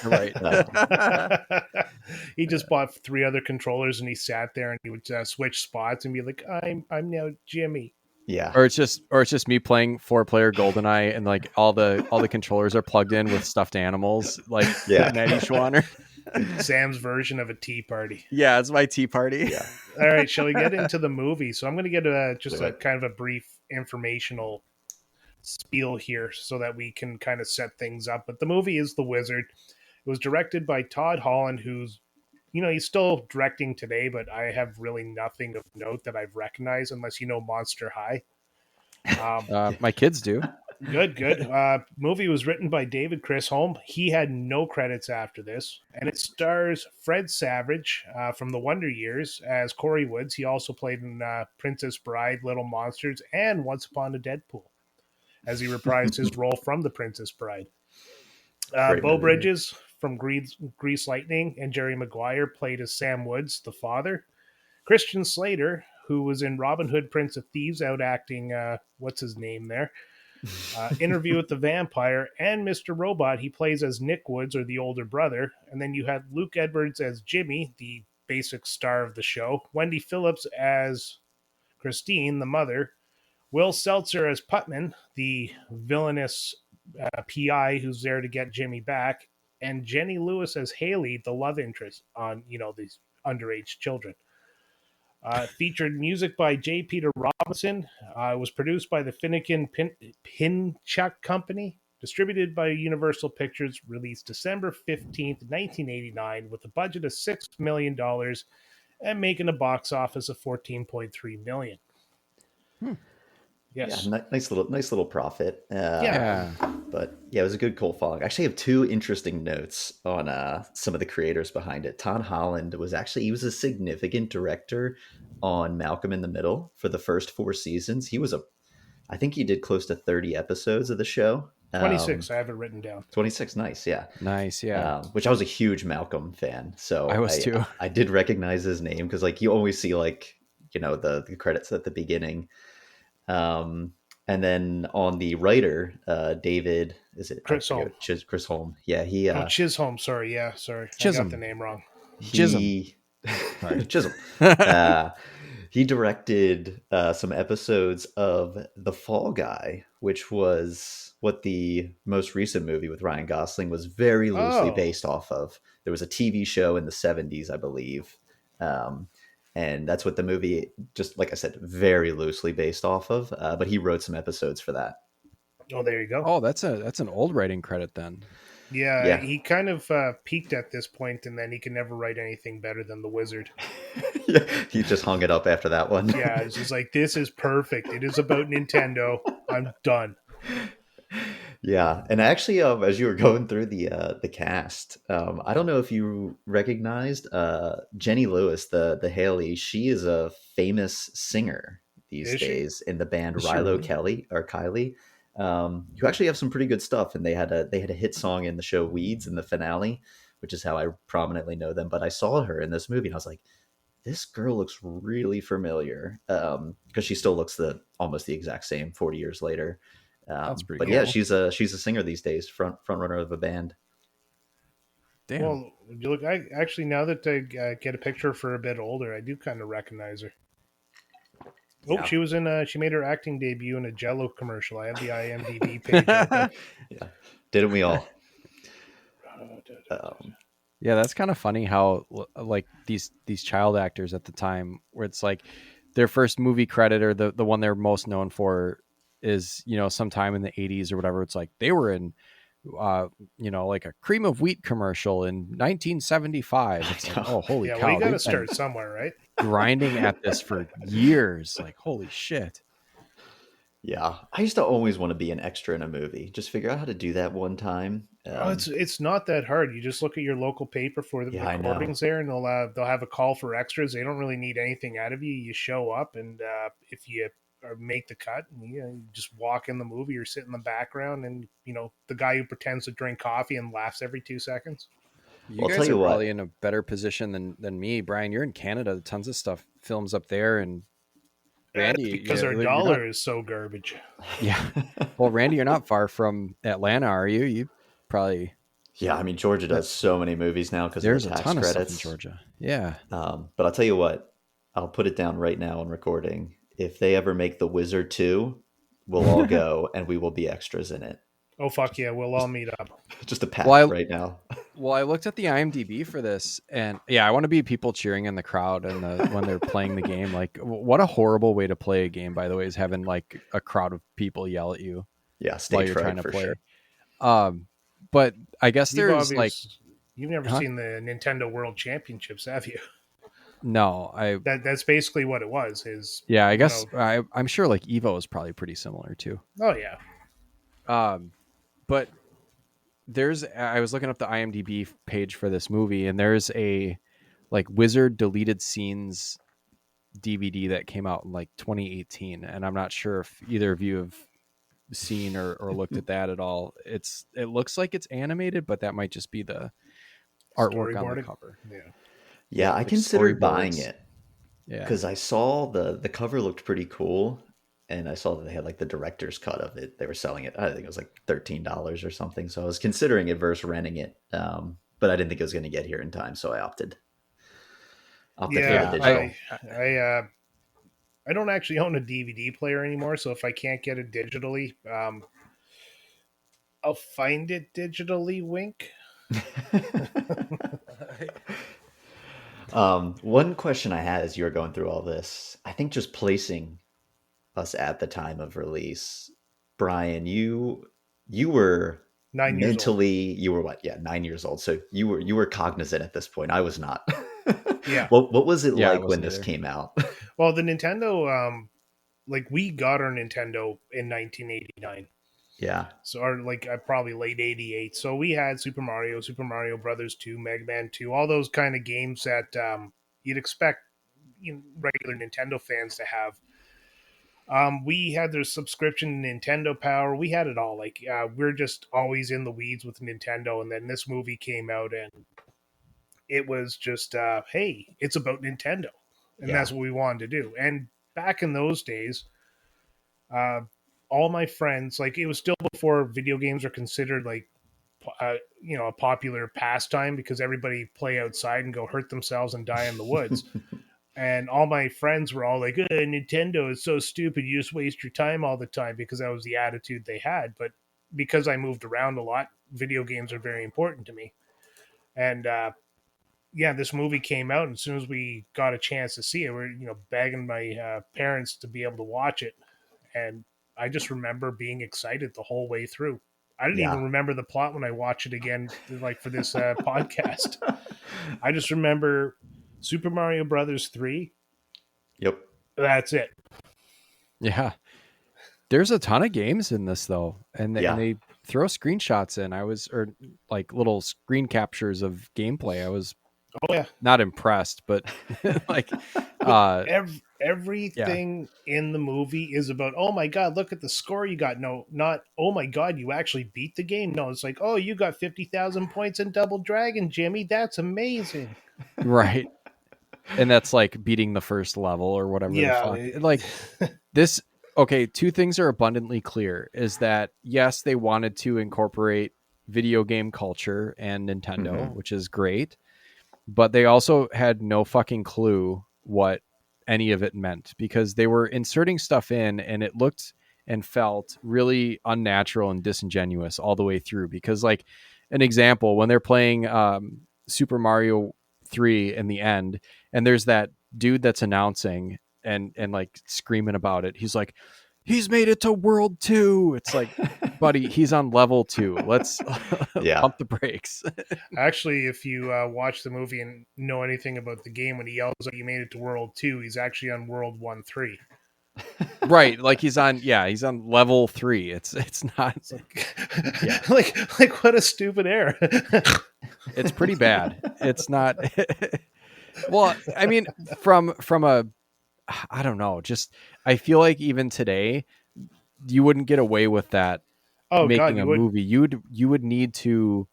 Right. He just bought 3 other controllers and he sat there and he would switch spots and be like, I'm now Jimmy. Yeah. Or it's just me playing 4-player GoldenEye and like all the controllers are plugged in with stuffed animals, like Maddie Schwanner. Sam's version of a tea party. Yeah, it's my tea party. Yeah. All right, shall we get into the movie? So I'm going to get a kind of a brief informational spiel here so that we can kind of set things up. But the movie is The Wizard. It was directed by Todd Holland, who's, he's still directing today, but I have really nothing of note that I've recognized unless you know Monster High. My kids do. Good. Movie was written by David Chisholm. He had no credits after this, and it stars Fred Savage from The Wonder Years as Corey Woods. He also played in Princess Bride, Little Monsters, and Once Upon a Deadpool, as he reprised his role from The Princess Bride. Beau Bridges from Grease Lightning and Jerry Maguire played as Sam Woods, the father. Christian Slater, who was in Robin Hood, Prince of Thieves, out acting, what's his name there? Interview with the Vampire, and Mr. Robot, he plays as Nick Woods, or the older brother. And then you had Luke Edwards as Jimmy, the basic star of the show. Wendy Phillips as Christine, the mother. Will Seltzer as Putman, the villainous PI who's there to get Jimmy back. And Jenny Lewis as Haley, the love interest on, these underage children. Featured music by J. Peter Robinson. Was produced by the Finnegan Pinchuk Company. Distributed by Universal Pictures. Released December 15th, 1989, with a budget of $6 million and making a box office of $14.3 million. Yes. Yeah, nice little profit. Yeah. But yeah, it was a good cult following. I actually have 2 interesting notes on some of the creators behind it. Todd Holland was a significant director on Malcolm in the Middle for the first 4 seasons. I think he did close to 30 episodes of the show. 26, I have it written down. 26, nice, yeah. Nice, yeah. Which I was a huge Malcolm fan. So I was too. I did recognize his name because like you always see like, the credits at the beginning. And then on the writer, David, is it Chisholm? Chisholm. Yeah, he. Chisholm. Sorry, Sorry, Chisholm. I got the name wrong. Chisholm. He directed some episodes of The Fall Guy, which was what the most recent movie with Ryan Gosling was very loosely based off of. There was a TV show in the 70s, I believe. And that's what the movie, just like I said, very loosely based off of. But he wrote some episodes for that. Oh, there you go. Oh, that's an old writing credit then. Yeah. He kind of peaked at this point, and then he could never write anything better than The Wizard. Yeah, he just hung it up after that one. Yeah, it's just like, this is perfect. It is about Nintendo. I'm done. Yeah, and actually, as you were going through the cast, I don't know if you recognized Jenny Lewis, the Haley. She is a famous singer these days in the band Rilo Kiley, who actually have some pretty good stuff. And they had a hit song in the show Weeds in the finale, which is how I prominently know them. But I saw her in this movie, and I was like, this girl looks really familiar, because she still looks almost the exact same 40 years later. That's pretty but cool. yeah, she's a singer these days, front runner of a band. Damn. Well, you look. I actually, now that I get a picture of her a bit older, I do kind of recognize her. Oh, she was in. She made her acting debut in a Jell-O commercial. I have the IMDb page open. Yeah, didn't we all? Yeah, that's kind of funny how like these child actors at the time, where it's like their first movie credit or the one they're most known for is, sometime in the 80s or whatever. It's like they were in, like a cream of wheat commercial in 1975. It's like, oh, holy Yeah, well, cow. you got to They've been start somewhere, right? grinding at this for years. Like, holy shit. Yeah, I used to always want to be an extra in a movie. Just figure out how to do that one time. Oh, it's not that hard. You just look at your local paper for the Yeah, I know. recordings there, and they'll have a call for extras. They don't really need anything out of you. You show up, and if you make the cut, you just walk in the movie or sit in the background, and the guy who pretends to drink coffee and laughs every 2 seconds. You Well, I'll guys tell are you what. probably in a better position than me, Brian. You're in Canada. Tons of stuff films up there, and That's Randy, because our you're not. dollar is so garbage. Yeah. Well, Randy, you're not far from Atlanta, are you? You probably. Yeah, I mean, Georgia does so many movies now because of There's the a tax ton of stuff in credits. Georgia. Yeah. But I'll tell you what, I'll put it down right now on recording. If they ever make The Wizard 2, we'll all go and we will be extras in it. Oh, fuck yeah, we'll all meet up. Just a pact right now. Well, I looked at the IMDb for this, and yeah, I want to be people cheering in the crowd and when they're playing the game. Like, what a horrible way to play a game, by the way, is having like a crowd of people yell at you Yeah, while stage you're fright trying to for play. sure. But I guess there's you've never seen the Nintendo World Championships, have you? No, That's basically what it was. I guess I'm sure like Evo is probably pretty similar too. Oh yeah. But I was looking up the IMDb page for this movie, and there's a like Wizard deleted scenes DVD that came out in like 2018, and I'm not sure if either of you have seen or looked at that at all. It looks like it's animated, but that might just be the artwork on the cover. Yeah, I like considered buying storyboards. it. Yeah, Because I saw the cover looked pretty cool, and I saw that they had like the director's cut of it. They were selling it. I think it was like $13 or something. So I was considering it versus renting it, but I didn't think it was going to get here in time, so I opted for the digital. I don't actually own a DVD player anymore, so if I can't get it digitally, I'll find it digitally. Wink. One question I had as you were going through all this, I think just placing us at the time of release, Brian, you were 9 years mentally, you were what? Yeah, 9 years old. So you were cognizant at this point. I was not. Yeah. What was it Yeah, I like when this wasn't came out? Well, the Nintendo, like we got our Nintendo in 1989. Yeah. So, or like probably late 88. So we had Super Mario Brothers 2, Mega Man 2, all those kind of games that you'd expect regular Nintendo fans to have. We had their subscription to Nintendo Power. We had it all. Like we're just always in the weeds with Nintendo. And then this movie came out, and it was just, hey, it's about Nintendo, and that's what we wanted to do. And back in those days, all my friends, like it was still before video games are considered like, a popular pastime because everybody play outside and go hurt themselves and die in the woods. And all my friends were all like, Nintendo is so stupid. You just waste your time all the time, because that was the attitude they had. But because I moved around a lot, video games are very important to me. And, this movie came out, and as soon as we got a chance to see it, we're, begging my parents to be able to watch it. And I just remember being excited the whole way through. I didn't even remember the plot when I watched it again, like for this podcast. I just remember Super Mario Brothers 3. Yep. That's it. Yeah. There's a ton of games in this though, and they throw screenshots in. Or like little screen captures of gameplay. I was not impressed, but like everything in the movie is about, oh my god, look at the score you got. No, not oh my god, you actually beat the game. No, it's like, oh, you got 50,000 points in Double Dragon, Jimmy. That's amazing. Right. And that's like beating the first level or whatever. Like this. Okay, two things are abundantly clear: is that yes, they wanted to incorporate video game culture and Nintendo, which is great, but they also had no fucking clue what any of it meant, because they were inserting stuff in and it looked and felt really unnatural and disingenuous all the way through. Because like an example, when they're playing Super Mario 3 in the end, and there's that dude that's announcing and like screaming about it, he's like, he's made it to World 2. It's like, buddy, he's on level 2. Let's Yeah. pump the brakes. Actually, if you watch the movie and know anything about the game, when he yells out, "You made it to World 2," he's actually on World 1-3. Right, like he's on level 3. It's not. It's like, Yeah. like what a stupid error. It's pretty bad. It's not. Well, I mean, from a, I don't know. Just I feel like even today, you wouldn't get away with that. Oh God, making you a would. movie, you would need to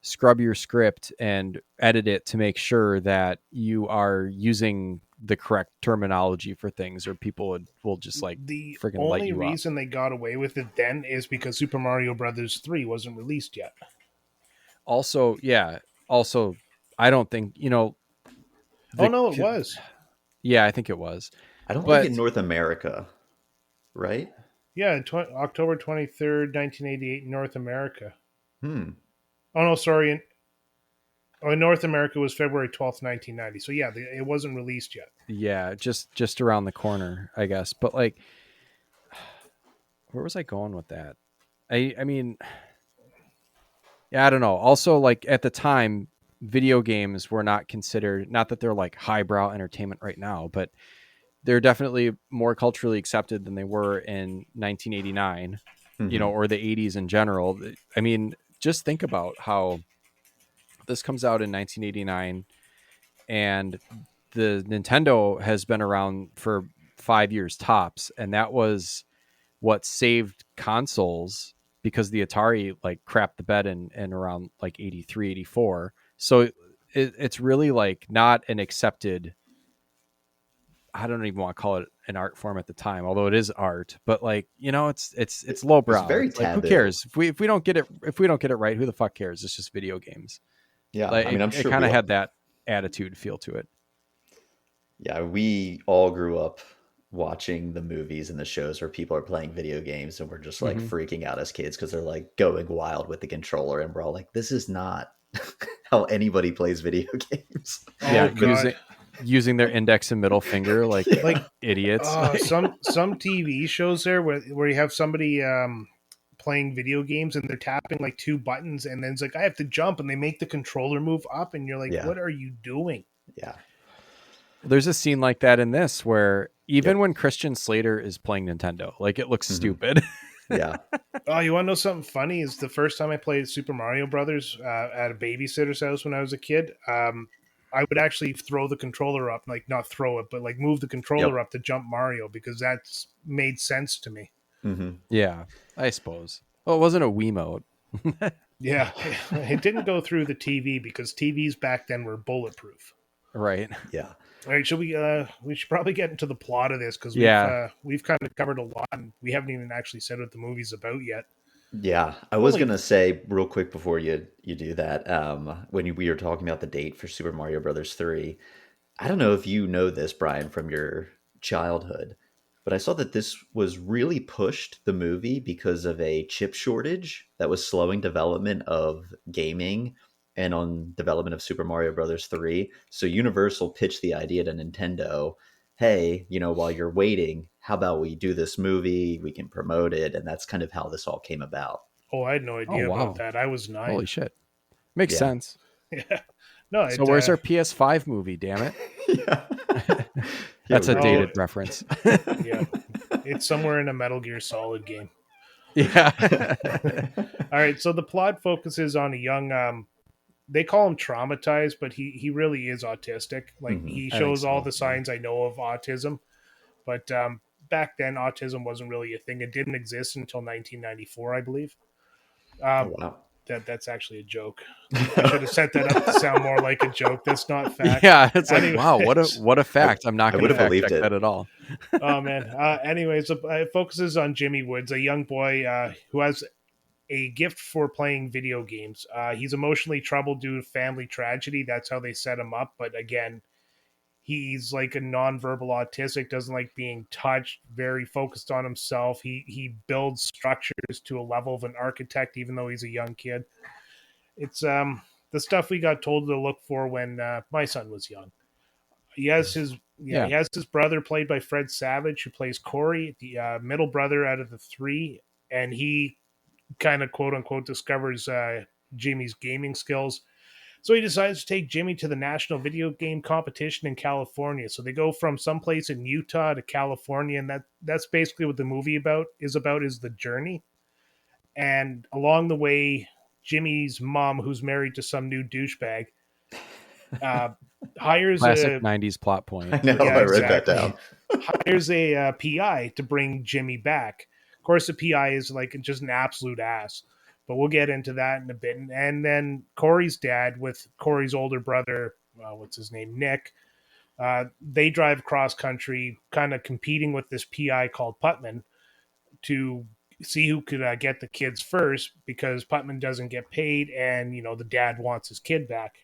scrub your script and edit it to make sure that you are using the correct terminology for things, or people will just like The freaking light only you up. reason they got away with it then is because Super Mario Brothers 3 wasn't released yet. Also, yeah. Also, I don't think Oh no, it was. Yeah, I think it was. I don't But think in North America, right? Yeah, October 23rd, 1988, North America. Hmm. Oh no, sorry. In North America was February 12th, 1990. So yeah, it wasn't released yet. yeah, just around the corner, I guess. But like, where was I going with that? I mean, yeah, I don't know. Also, like at the time, video games were not considered, not that they're like highbrow entertainment right now, but they're definitely more culturally accepted than they were in 1989, Mhm. or the 80s in general. I mean, just think about how this comes out in 1989, and the Nintendo has been around for 5 years tops, and that was what saved consoles, because the Atari like crapped the bed in around like 83, 84. So it's really like not an accepted, I don't even want to call it an art form at the time, although it is art, but like, it's lowbrow. very It's like, who taboo. cares if we don't get it right? Who the fuck cares? It's just video games. Yeah, Like I mean, I'm it sure kind we of all, had that attitude feel to it. yeah, we all grew up watching the movies and the shows where people are playing video games and we're just like Mhm. freaking out as kids because they're like going wild with the controller and we're all like, this is not how anybody plays video games. Yeah, Oh God. using their index and middle finger like Like idiots. some TV shows there where you have somebody playing video games and they're tapping like two buttons and then it's like I have to jump and they make the controller move up and you're like, Yeah. what are you doing? Yeah. There's a scene like that in this where even Yep. when Christian Slater is playing Nintendo, like it looks Mhm. stupid. Yeah. Oh, you want to know something funny? Is the first time I played Super Mario Brothers at a babysitter's house when I was a kid. I would actually throw the controller up, like not throw it, but like move the controller Yep. up to jump Mario because that's made sense to me. Hmm. Yeah, I suppose. Well, it wasn't a Wiimote. Yeah, it didn't go through the TV because TVs back then were bulletproof. Right. Yeah. All right, we should probably get into the plot of this because Yeah. we've kind of covered a lot and we haven't even actually said what the movie's about yet. Yeah, I was Holy- gonna say real quick before you do that, we were talking about the date for Super Mario Brothers 3, I don't know if you know this, Brian, from your childhood, but I saw that this was really pushed the movie because of a chip shortage that was slowing development of gaming and on development of Super Mario Brothers 3. So Universal pitched the idea to Nintendo, hey, while you're waiting, how about we do this movie? We can promote it. And that's kind of how this all came about. Oh, I had no idea wow. about that. I was 9. Holy shit. Makes Yeah. sense. Yeah. No, So where's our PS5 movie, damn it? Yeah. That's a we- dated reference. yeah, it's somewhere in a Metal Gear Solid game. Yeah. All right, so the plot focuses on a young they call him traumatized, but he really is autistic. Like Mhm. he I shows think all so, the signs I know of autism. But back then autism wasn't really a thing. It didn't exist until 1994, I believe. Oh, wow. That's actually a joke. I should have set that up to sound more like a joke. That's not fact. Yeah, it's like, Anyways. wow, what a fact. I'm not I going to would've fact believed check it. that at all. Oh man. Anyways, it focuses on Jimmy Woods, a young boy who has a gift for playing video games. He's emotionally troubled due to family tragedy. That's how they set him up. But again, he's like a nonverbal autistic, doesn't like being touched, very focused on himself. He builds structures to a level of an architect, even though he's a young kid. It's the stuff we got told to look for when my son was young. He has his Yeah. he has his brother played by Fred Savage, who plays Corey, the middle brother out of the three, and he kind of quote unquote discovers Jimmy's gaming skills. So he decides to take Jimmy to the national video game competition in California. So they go from someplace in Utah to California, and that's basically what the movie is the journey. And along the way, Jimmy's mom, who's married to some new douchebag, uh, hires Classic a 90s plot point. I know. yeah, I wrote that exactly. down. Hires a PI to bring Jimmy back. Of course, the PI is like just an absolute ass, but we'll get into that in a bit. And then Corey's dad, with Corey's older brother, what's his name, Nick, they drive cross country, kind of competing with this PI called Putman to see who could get the kids first, because Putman doesn't get paid, and the dad wants his kid back.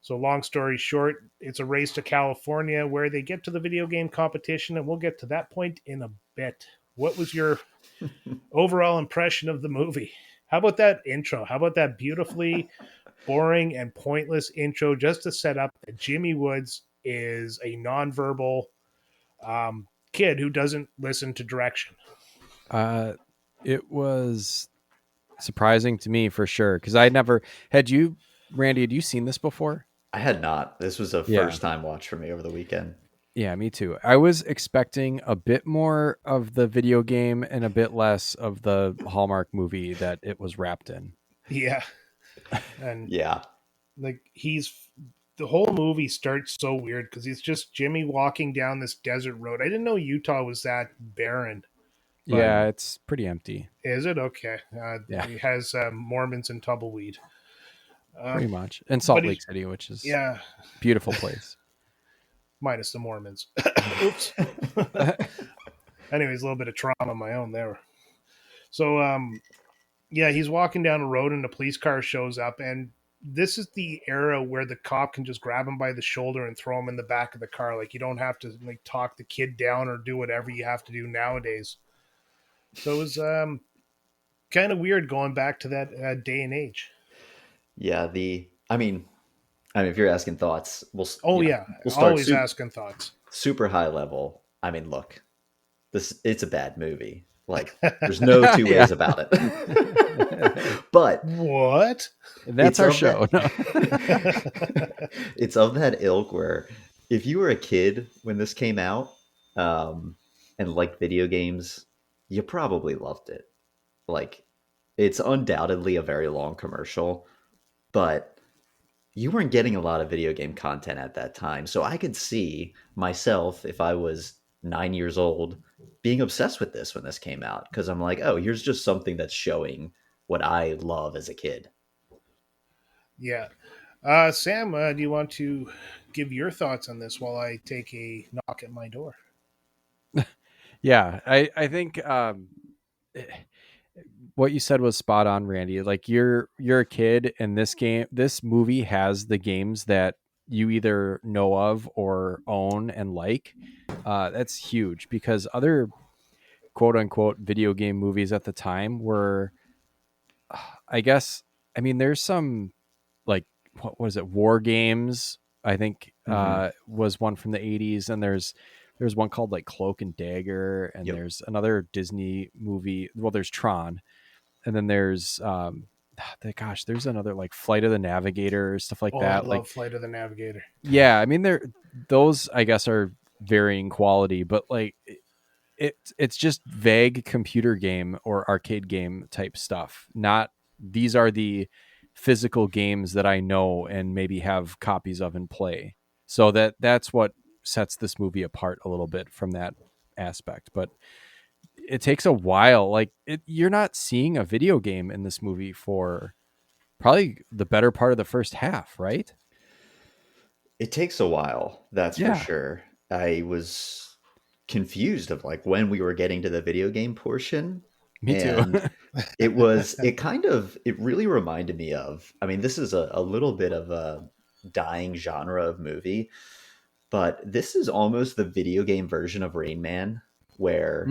So, long story short, it's a race to California where they get to the video game competition, and we'll get to that point in a bit. What was your overall impression of the movie? How about that intro? How about that beautifully boring and pointless intro just to set up that Jimmy Woods is a nonverbal kid who doesn't listen to direction? It was surprising to me for sure, because Randy, had you seen this before? I had not. This was a Yeah. first time watch for me over the weekend. Yeah, me too. I was expecting a bit more of the video game and a bit less of the Hallmark movie that it was wrapped in. Yeah. And Yeah. like the whole movie starts so weird because it's just Jimmy walking down this desert road. I didn't know Utah was that barren. But Yeah, it's pretty empty. is it? Okay. Yeah. It has Mormons and tumbleweed. Pretty much. And Salt but Lake City, which is Yeah, beautiful place. minus the Mormons. Oops. Anyways, a little bit of trauma of my own there. So, yeah, he's walking down a road and a police car shows up, and this is the era where the cop can just grab him by the shoulder and throw him in the back of the car. Like, you don't have to like talk the kid down or do whatever you have to do nowadays. So it was kind of weird going back to that day and age. Yeah. I mean, if you're asking thoughts, we'll start Always asking thoughts. super high level. I mean, look, it's a bad movie. Like, there's no two ways about it. But What? That's our show. It's of that ilk where if you were a kid when this came out, and liked video games, you probably loved it. Like, it's undoubtedly a very long commercial, but you weren't getting a lot of video game content at that time. So I could see myself, if I was 9 years old, being obsessed with this when this came out, because I'm like, oh, here's just something that's showing what I love as a kid. Yeah. Sam, do you want to give your thoughts on this while I take a knock at my door? Yeah, I think what you said was spot on, Randy. Like, you're a kid, and this movie has the games that you either know of or own and like. That's huge, because other quote unquote video game movies at the time were, I guess, I mean, there's some, like, what was it, War Games, I think, was one from the 80s, and there's one called like Cloak and Dagger, and Yep. there's another Disney movie. Well, there's Tron, and then there's there's another like Flight of the Navigator, stuff like that. I love Flight of the Navigator. Yeah, I mean, those I guess are varying quality, but like it's just vague computer game or arcade game type stuff. Not, these are the physical games that I know and maybe have copies of and play. So that's what sets this movie apart a little bit from that aspect. But it takes a while. Like, you're not seeing a video game in this movie for probably the better part of the first half, right? It takes a while, that's Yeah. for sure. I was confused of like when we were getting to the video game portion. Me too. And it really reminded me of, I mean, this is a little bit of a dying genre of movie, but this is almost the video game version of Rain Man, where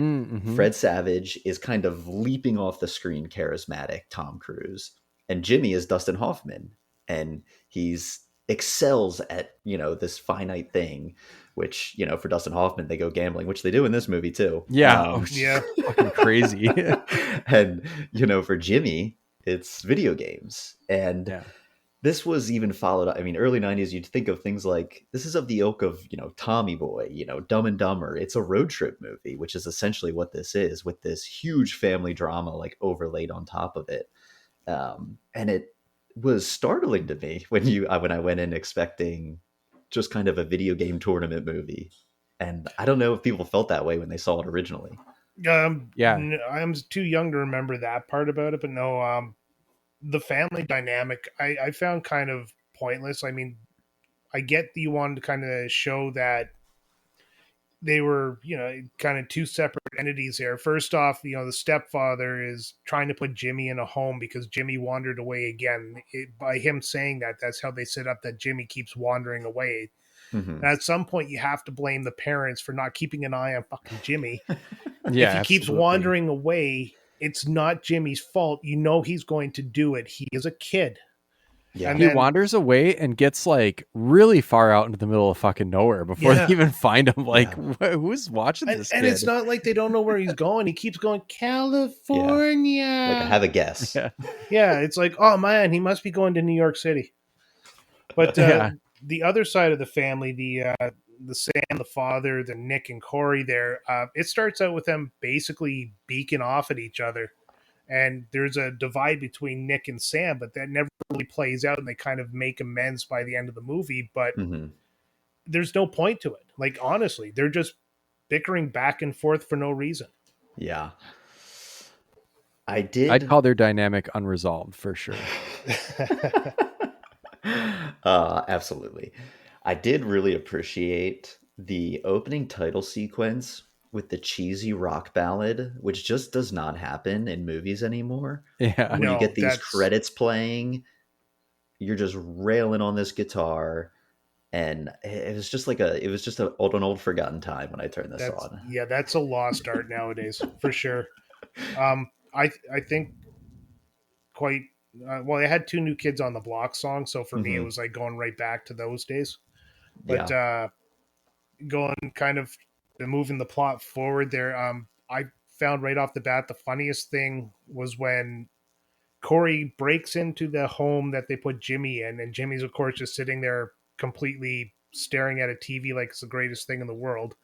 Fred Savage is kind of leaping off the screen charismatic Tom Cruise, and Jimmy is Dustin Hoffman, and he's excels at, this finite thing, which, for Dustin Hoffman, they go gambling, which they do in this movie too. Yeah. Oh, Yeah. fucking crazy. And, for Jimmy, it's video games. And Yeah. this was even followed. I mean, early 90s, you'd think of things like, this is of the ilk of, Tommy Boy, Dumb and Dumber. It's a road trip movie, which is essentially what this is, with this huge family drama like overlaid on top of it. And it was startling to me when I went in expecting just kind of a video game tournament movie. And I don't know if people felt that way when they saw it originally. Yeah. I'm too young to remember that part about it, but no, the family dynamic I found kind of pointless. I mean, I get that you wanted to kind of show that they were, kind of two separate entities there. First off, the stepfather is trying to put Jimmy in a home because Jimmy wandered away again. By him saying that, that's how they set up that Jimmy keeps wandering away. Mm-hmm. And at some point, you have to blame the parents for not keeping an eye on fucking Jimmy. Yeah. If he keeps wandering away, it's not Jimmy's fault. He's going to do it. He is a kid. Yeah. And He then, wanders away and gets like really far out into the middle of fucking nowhere before they even find him. Like, who's watching this and kid? it's not like they don't know where he's going. He keeps going, California. Like, I have a guess. Yeah, it's like, oh man, he must be going to New York City. But the other side of the family, the Sam, the father, the Nick and Corey there, it starts out with them basically beaking off at each other. And there's a divide between Nick and Sam, but that never really plays out, and they kind of make amends by the end of the movie. But there's no point to it. Like, honestly, they're just bickering back and forth for no reason. Yeah. I'd call their dynamic unresolved for sure. Absolutely. I did really appreciate the opening title sequence with the cheesy rock ballad, which just does not happen in movies anymore. Yeah. When you get these credits playing, you're just railing on this guitar. And it was just an old forgotten time when I turned this on. Yeah, that's a lost art nowadays for sure. I think quite well. I had two New Kids on the Block songs, so for me it was like going right back to those days. But going kind of moving the plot forward there, I found right off the bat the funniest thing was when Corey breaks into the home that they put Jimmy in, and Jimmy's of course just sitting there completely staring at a TV like it's the greatest thing in the world.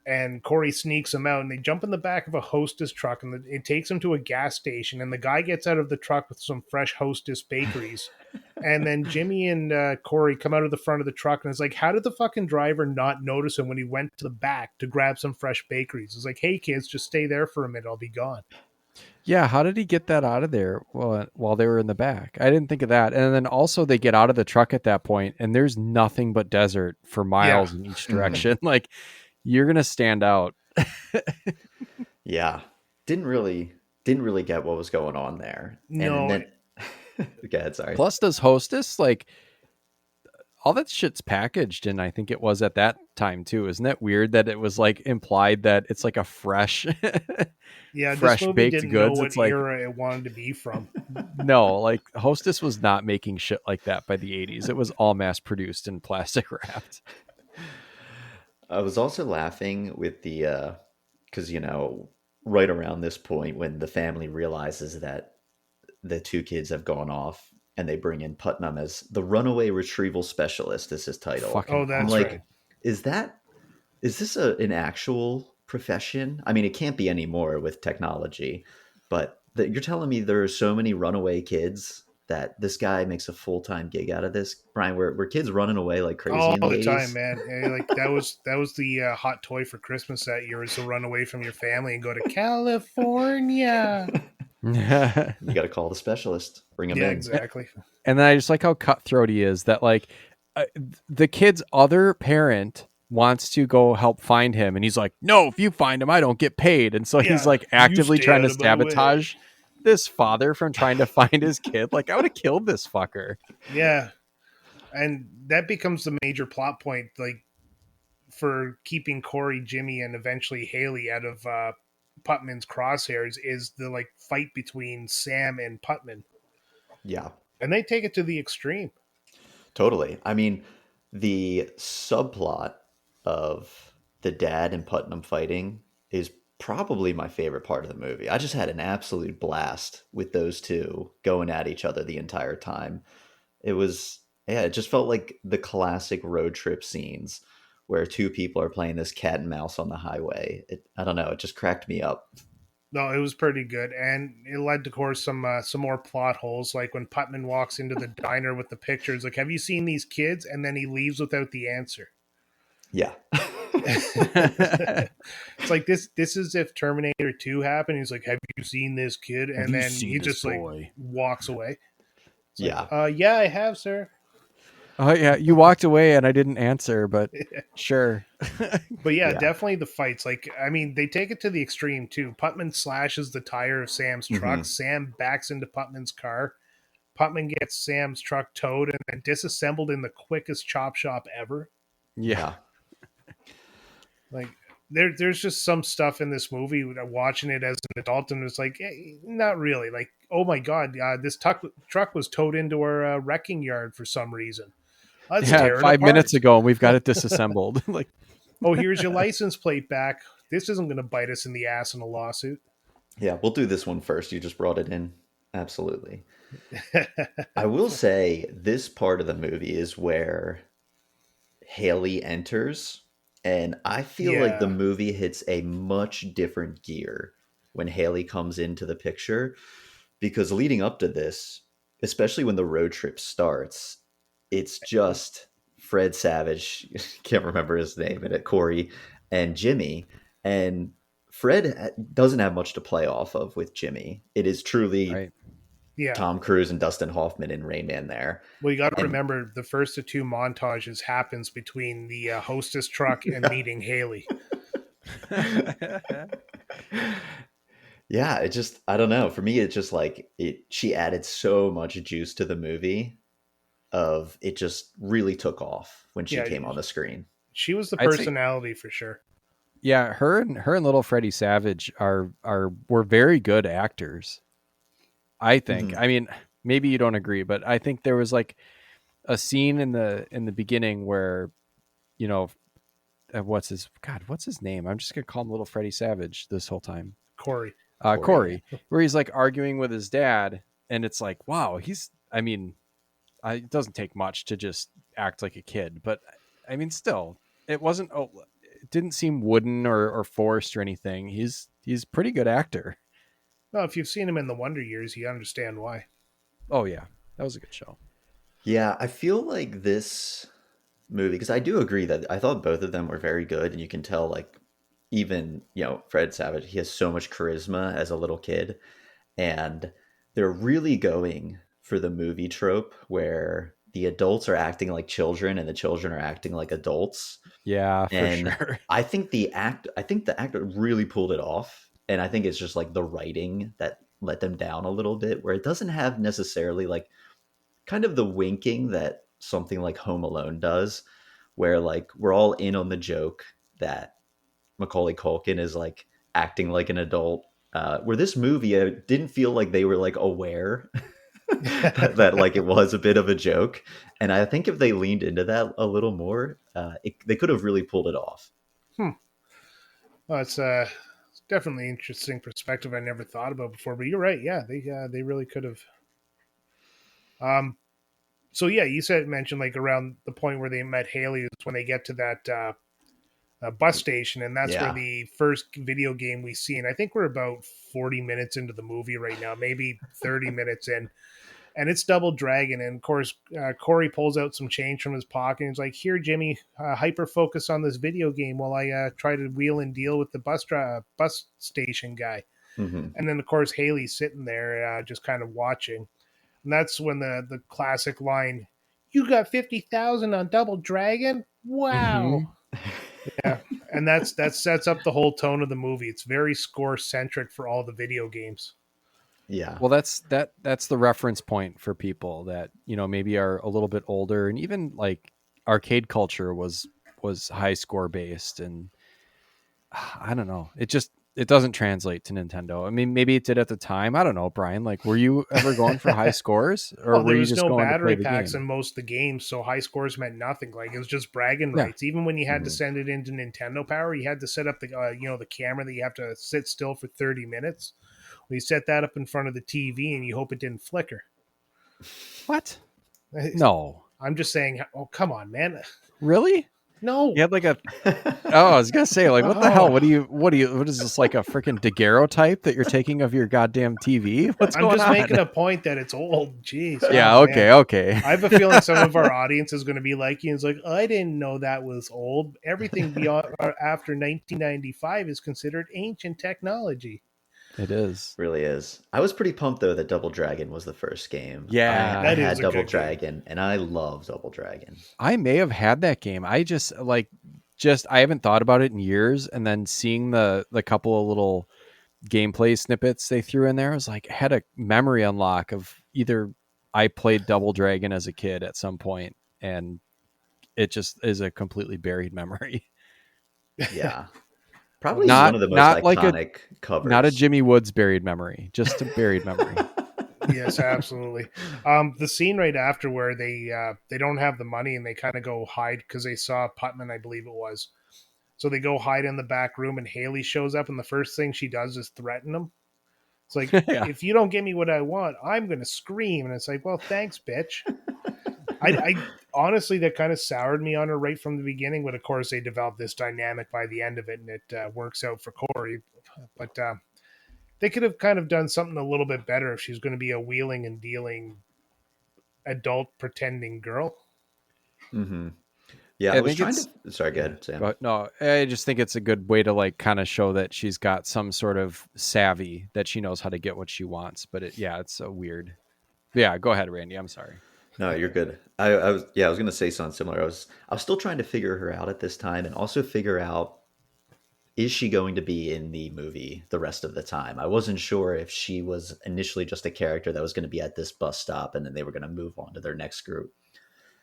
And Corey sneaks him out, and they jump in the back of a Hostess truck, and it takes him to a gas station, and the guy gets out of the truck with some fresh Hostess bakeries. And then Jimmy and Corey come out of the front of the truck, and it's like, how did the fucking driver not notice him when he went to the back to grab some fresh bakeries? It's like, hey kids, just stay there for a minute, I'll be gone. Yeah, how did he get that out of there while they were in the back? I didn't think of that. And then also they get out of the truck at that point, and there's nothing but desert for miles in each direction. Like, you're gonna stand out. Yeah, didn't really get what was going on there. No. And then, go ahead, sorry. Plus, does Hostess, like, all that shit's packaged, and I think it was at that time too. Isn't that weird that it was like implied that it's like a fresh, fresh this movie baked didn't goods? know what It's like, era it wanted to be from. no, like Hostess was not making shit like that by the 80s. It was all mass produced and plastic wrapped. I was also laughing with the because right around this point when the family realizes that the two kids have gone off, and they bring in Putnam as the runaway retrieval specialist is his title. That's I'm like, right. is this an actual profession? I mean, it can't be anymore with technology, but you're telling me there are so many runaway kids that this guy makes a full-time gig out of this? Brian, were kids running away like crazy all in the the 80s? time, man. Like that was the hot toy for Christmas that year, is to run away from your family and go to California. You got to call the specialist, bring him in. Exactly. And then I just like how cutthroat he is, that like the kid's other parent wants to go help find him, and he's like, no, if you find him I don't get paid. And so he's like actively trying to sabotage this father from trying to find his kid. Like, I would have killed this fucker. Yeah. And that becomes the major plot point, like, for keeping Corey, Jimmy, and eventually Haley out of Putman's crosshairs, is the like fight between Sam and Putman. Yeah. And they take it to the extreme. Totally. I mean, the subplot of the dad and Putnam fighting is probably my favorite part of the movie. I just had an absolute blast with those two going at each other the entire time. It was, yeah, it just felt like the classic road trip scenes where two people are playing this cat and mouse on the highway. I don't know, it just cracked me up. No, it was pretty good, and it led to, of course, some more plot holes. Like when Putman walks into the diner with the pictures, like, "Have you seen these kids?" And then he leaves without the answer. Yeah. It's like this is if Terminator 2 happened. He's like, "Have you seen this kid?" And then he just like walks away. It's like, Yeah. yeah, I have, sir. Oh yeah, you walked away and I didn't answer, but sure. But yeah, Yeah. definitely the fights. Like, I mean, they take it to the extreme too. Putman slashes the tire of Sam's truck. Mhm. Sam backs into Putman's car. Putman gets Sam's truck towed and then disassembled in the quickest chop shop ever. Yeah. Like, there's just some stuff in this movie watching it as an adult, and it's like, not really. Like, oh my god, this truck was towed into our wrecking yard for some reason. Let's Yeah, tear it 5 minutes apart. ago and we've got it disassembled. Like, Oh, here's your license plate back. This isn't going to bite us in the ass in a lawsuit. Yeah, we'll do this one first. You just brought it in. Absolutely. I will say this part of the movie is where Haley enters, and I feel like the Yeah. movie hits a much different gear when Haley comes into the picture because leading up to this, especially when the road trip starts, it's just Fred Savage, can't remember his name, and Corey and Jimmy, and Fred doesn't have much to play off of with Jimmy. It is truly right. Yeah. Tom Cruise and Dustin Hoffman in Rain Man there. Well, you got to And remember the first of two montages happens between the hostess truck and meeting Haley. yeah, it just I don't know. For me, it's just like she added so much juice to the movie of it just really took off when she Yeah, came on the screen. she was the I'd say, personality for sure. yeah, her and little Freddie Savage were very good actors. I think. Mhm. I mean, maybe you don't agree, but I think there was like a scene in the beginning where, you know, what's his name? I'm just gonna call him little Freddie Savage this whole time. Corey. Corey, where he's like arguing with his dad, and it's like, wow, I mean, it doesn't take much to just act like a kid, but I mean, still, it wasn't. Oh, it didn't seem wooden or forced or anything. He's a pretty good actor. Well, if you've seen him in the Wonder Years, you understand why. Oh yeah, that was a good show. Yeah, I feel like this movie because I do agree that I thought both of them were very good, and you can tell like even Fred Savage, he has so much charisma as a little kid, and they're really going for the movie trope where the adults are acting like children and the children are acting like adults. Yeah, for And sure. I think the actor really pulled it off. And I think it's just like the writing that let them down a little bit, where it doesn't have necessarily like kind of the winking that something like Home Alone does, where like we're all in on the joke that Macaulay Culkin is like acting like an adult. Where this movie didn't feel like they were like aware that like it was a bit of a joke, and I think if they leaned into that a little more, they could have really pulled it off. Hmm. Well, it's definitely interesting perspective I never thought about before. But you're right. Yeah, they really could have. So yeah, you mentioned like around the point where they met Haley is when they get to that bus station, and that's where Yeah. the first video game we see. And I think we're about 40 minutes into the movie right now, maybe 30 minutes in, and it's Double Dragon. And of course, Corey pulls out some change from his pocket and he's like, "Here, Jimmy, hyper focus on this video game while I try to wheel and deal with the bus station guy." Hmm. And then of course Haley's sitting there just kind of watching, and that's when the classic line, "You got 50,000 on Double Dragon? Mhm. Wow." Yeah, and that sets up the whole tone of the movie. It's very score centric for all the video games. Yeah. Well, that's the reference point for people that, you know, maybe are a little bit older, and even like arcade culture was high score based, and I don't know. it doesn't translate to Nintendo. I mean, maybe it did at the time. I don't know, Brian. Like, were you ever going for high scores, or Well, were there you was just no going to play battery the packs game? in most of the games, so high scores meant nothing. Like it was just bragging Yeah. rights. Even when you had to Mhm. send it into Nintendo Power, you had to set up the the camera that you have to sit still for 30 minutes. Well, you set that up in front of the TV and you hope it didn't flicker. What? No, I'm just saying. Oh, come on, man. really? No. You had like a. Oh, I was gonna say, like, what the hell? Oh. What is this, like a freaking daguerreotype that you're taking of your goddamn TV? What's I'm going just on? making a point that it's old. Jeez. Yeah. Oh, Okay. man. Okay. I have a feeling some of our audience is going to be like you. It's like, I didn't know that was old. Everything beyond or after 1995 is considered ancient technology. It is. Really is. I was pretty pumped though that Double Dragon was the first game. Yeah. I That is had a Double good game. Dragon, and I love Double Dragon. I may have had that game. I just I haven't thought about it in years, and then seeing the couple of little gameplay snippets they threw in there, I was like, I had a memory unlock of either I played Double Dragon as a kid at some point, and it just is a completely buried memory. Yeah, probably Not one of the most not like iconic covers. not a Jimmy Woods buried memory, just a buried memory. Yes, absolutely. The scene right after where they don't have the money and they kind of go hide because they saw Putman, I believe it was. So they go hide in the back room and Haley shows up and the first thing she does is threaten them. It's like, Yeah. if you don't get me what I want, I'm going to scream. And it's like, well, thanks, bitch. I honestly, that kind of soured me on her right from the beginning. But of course, they developed this dynamic by the end of it and it works out for Corey. But they could have kind of done something a little bit better if she's going to be a wheeling and dealing adult pretending girl. Mm-hmm. Yeah, I I was think trying it's- to. Sorry, go ahead, Sam. But no, I just think it's a good way to like kind of show that she's got some sort of savvy, that she knows how to get what she wants. But it's so weird. Yeah, go ahead, Randy. I'm sorry. No, you're good. I was I was gonna say something similar. I was still trying to figure her out at this time, and also figure out, is she going to be in the movie the rest of the time? I wasn't sure if she was initially just a character that was going to be at this bus stop, and then they were going to move on to their next group.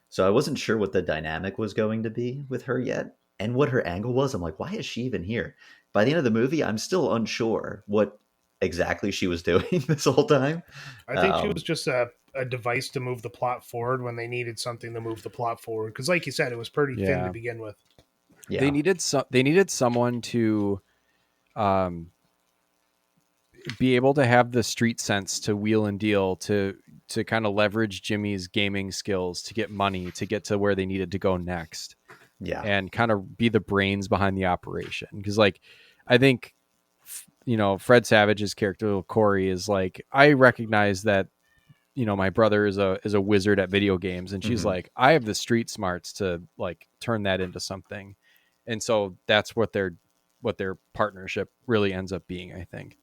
So I wasn't sure what the dynamic was going to be with her yet, and what her angle was. I'm like, why is she even here? By the end of the movie, I'm still unsure what exactly she was doing this whole time. I think she was just a device to move the plot forward when they needed something to move the plot forward. Because, like you said, it was pretty thin Yeah. to begin with. Yeah, They needed someone to be able to have the street sense to wheel and deal, to kind of leverage Jimmy's gaming skills to get money, to get to where they needed to go next, yeah, and kind of be the brains behind the operation. Because like, I think, Fred Savage's character Corey is like, I recognize that, my brother is a wizard at video games, and she's Mhm. like, I have the street smarts to like turn that into something. And so that's what their partnership really ends up being, I think.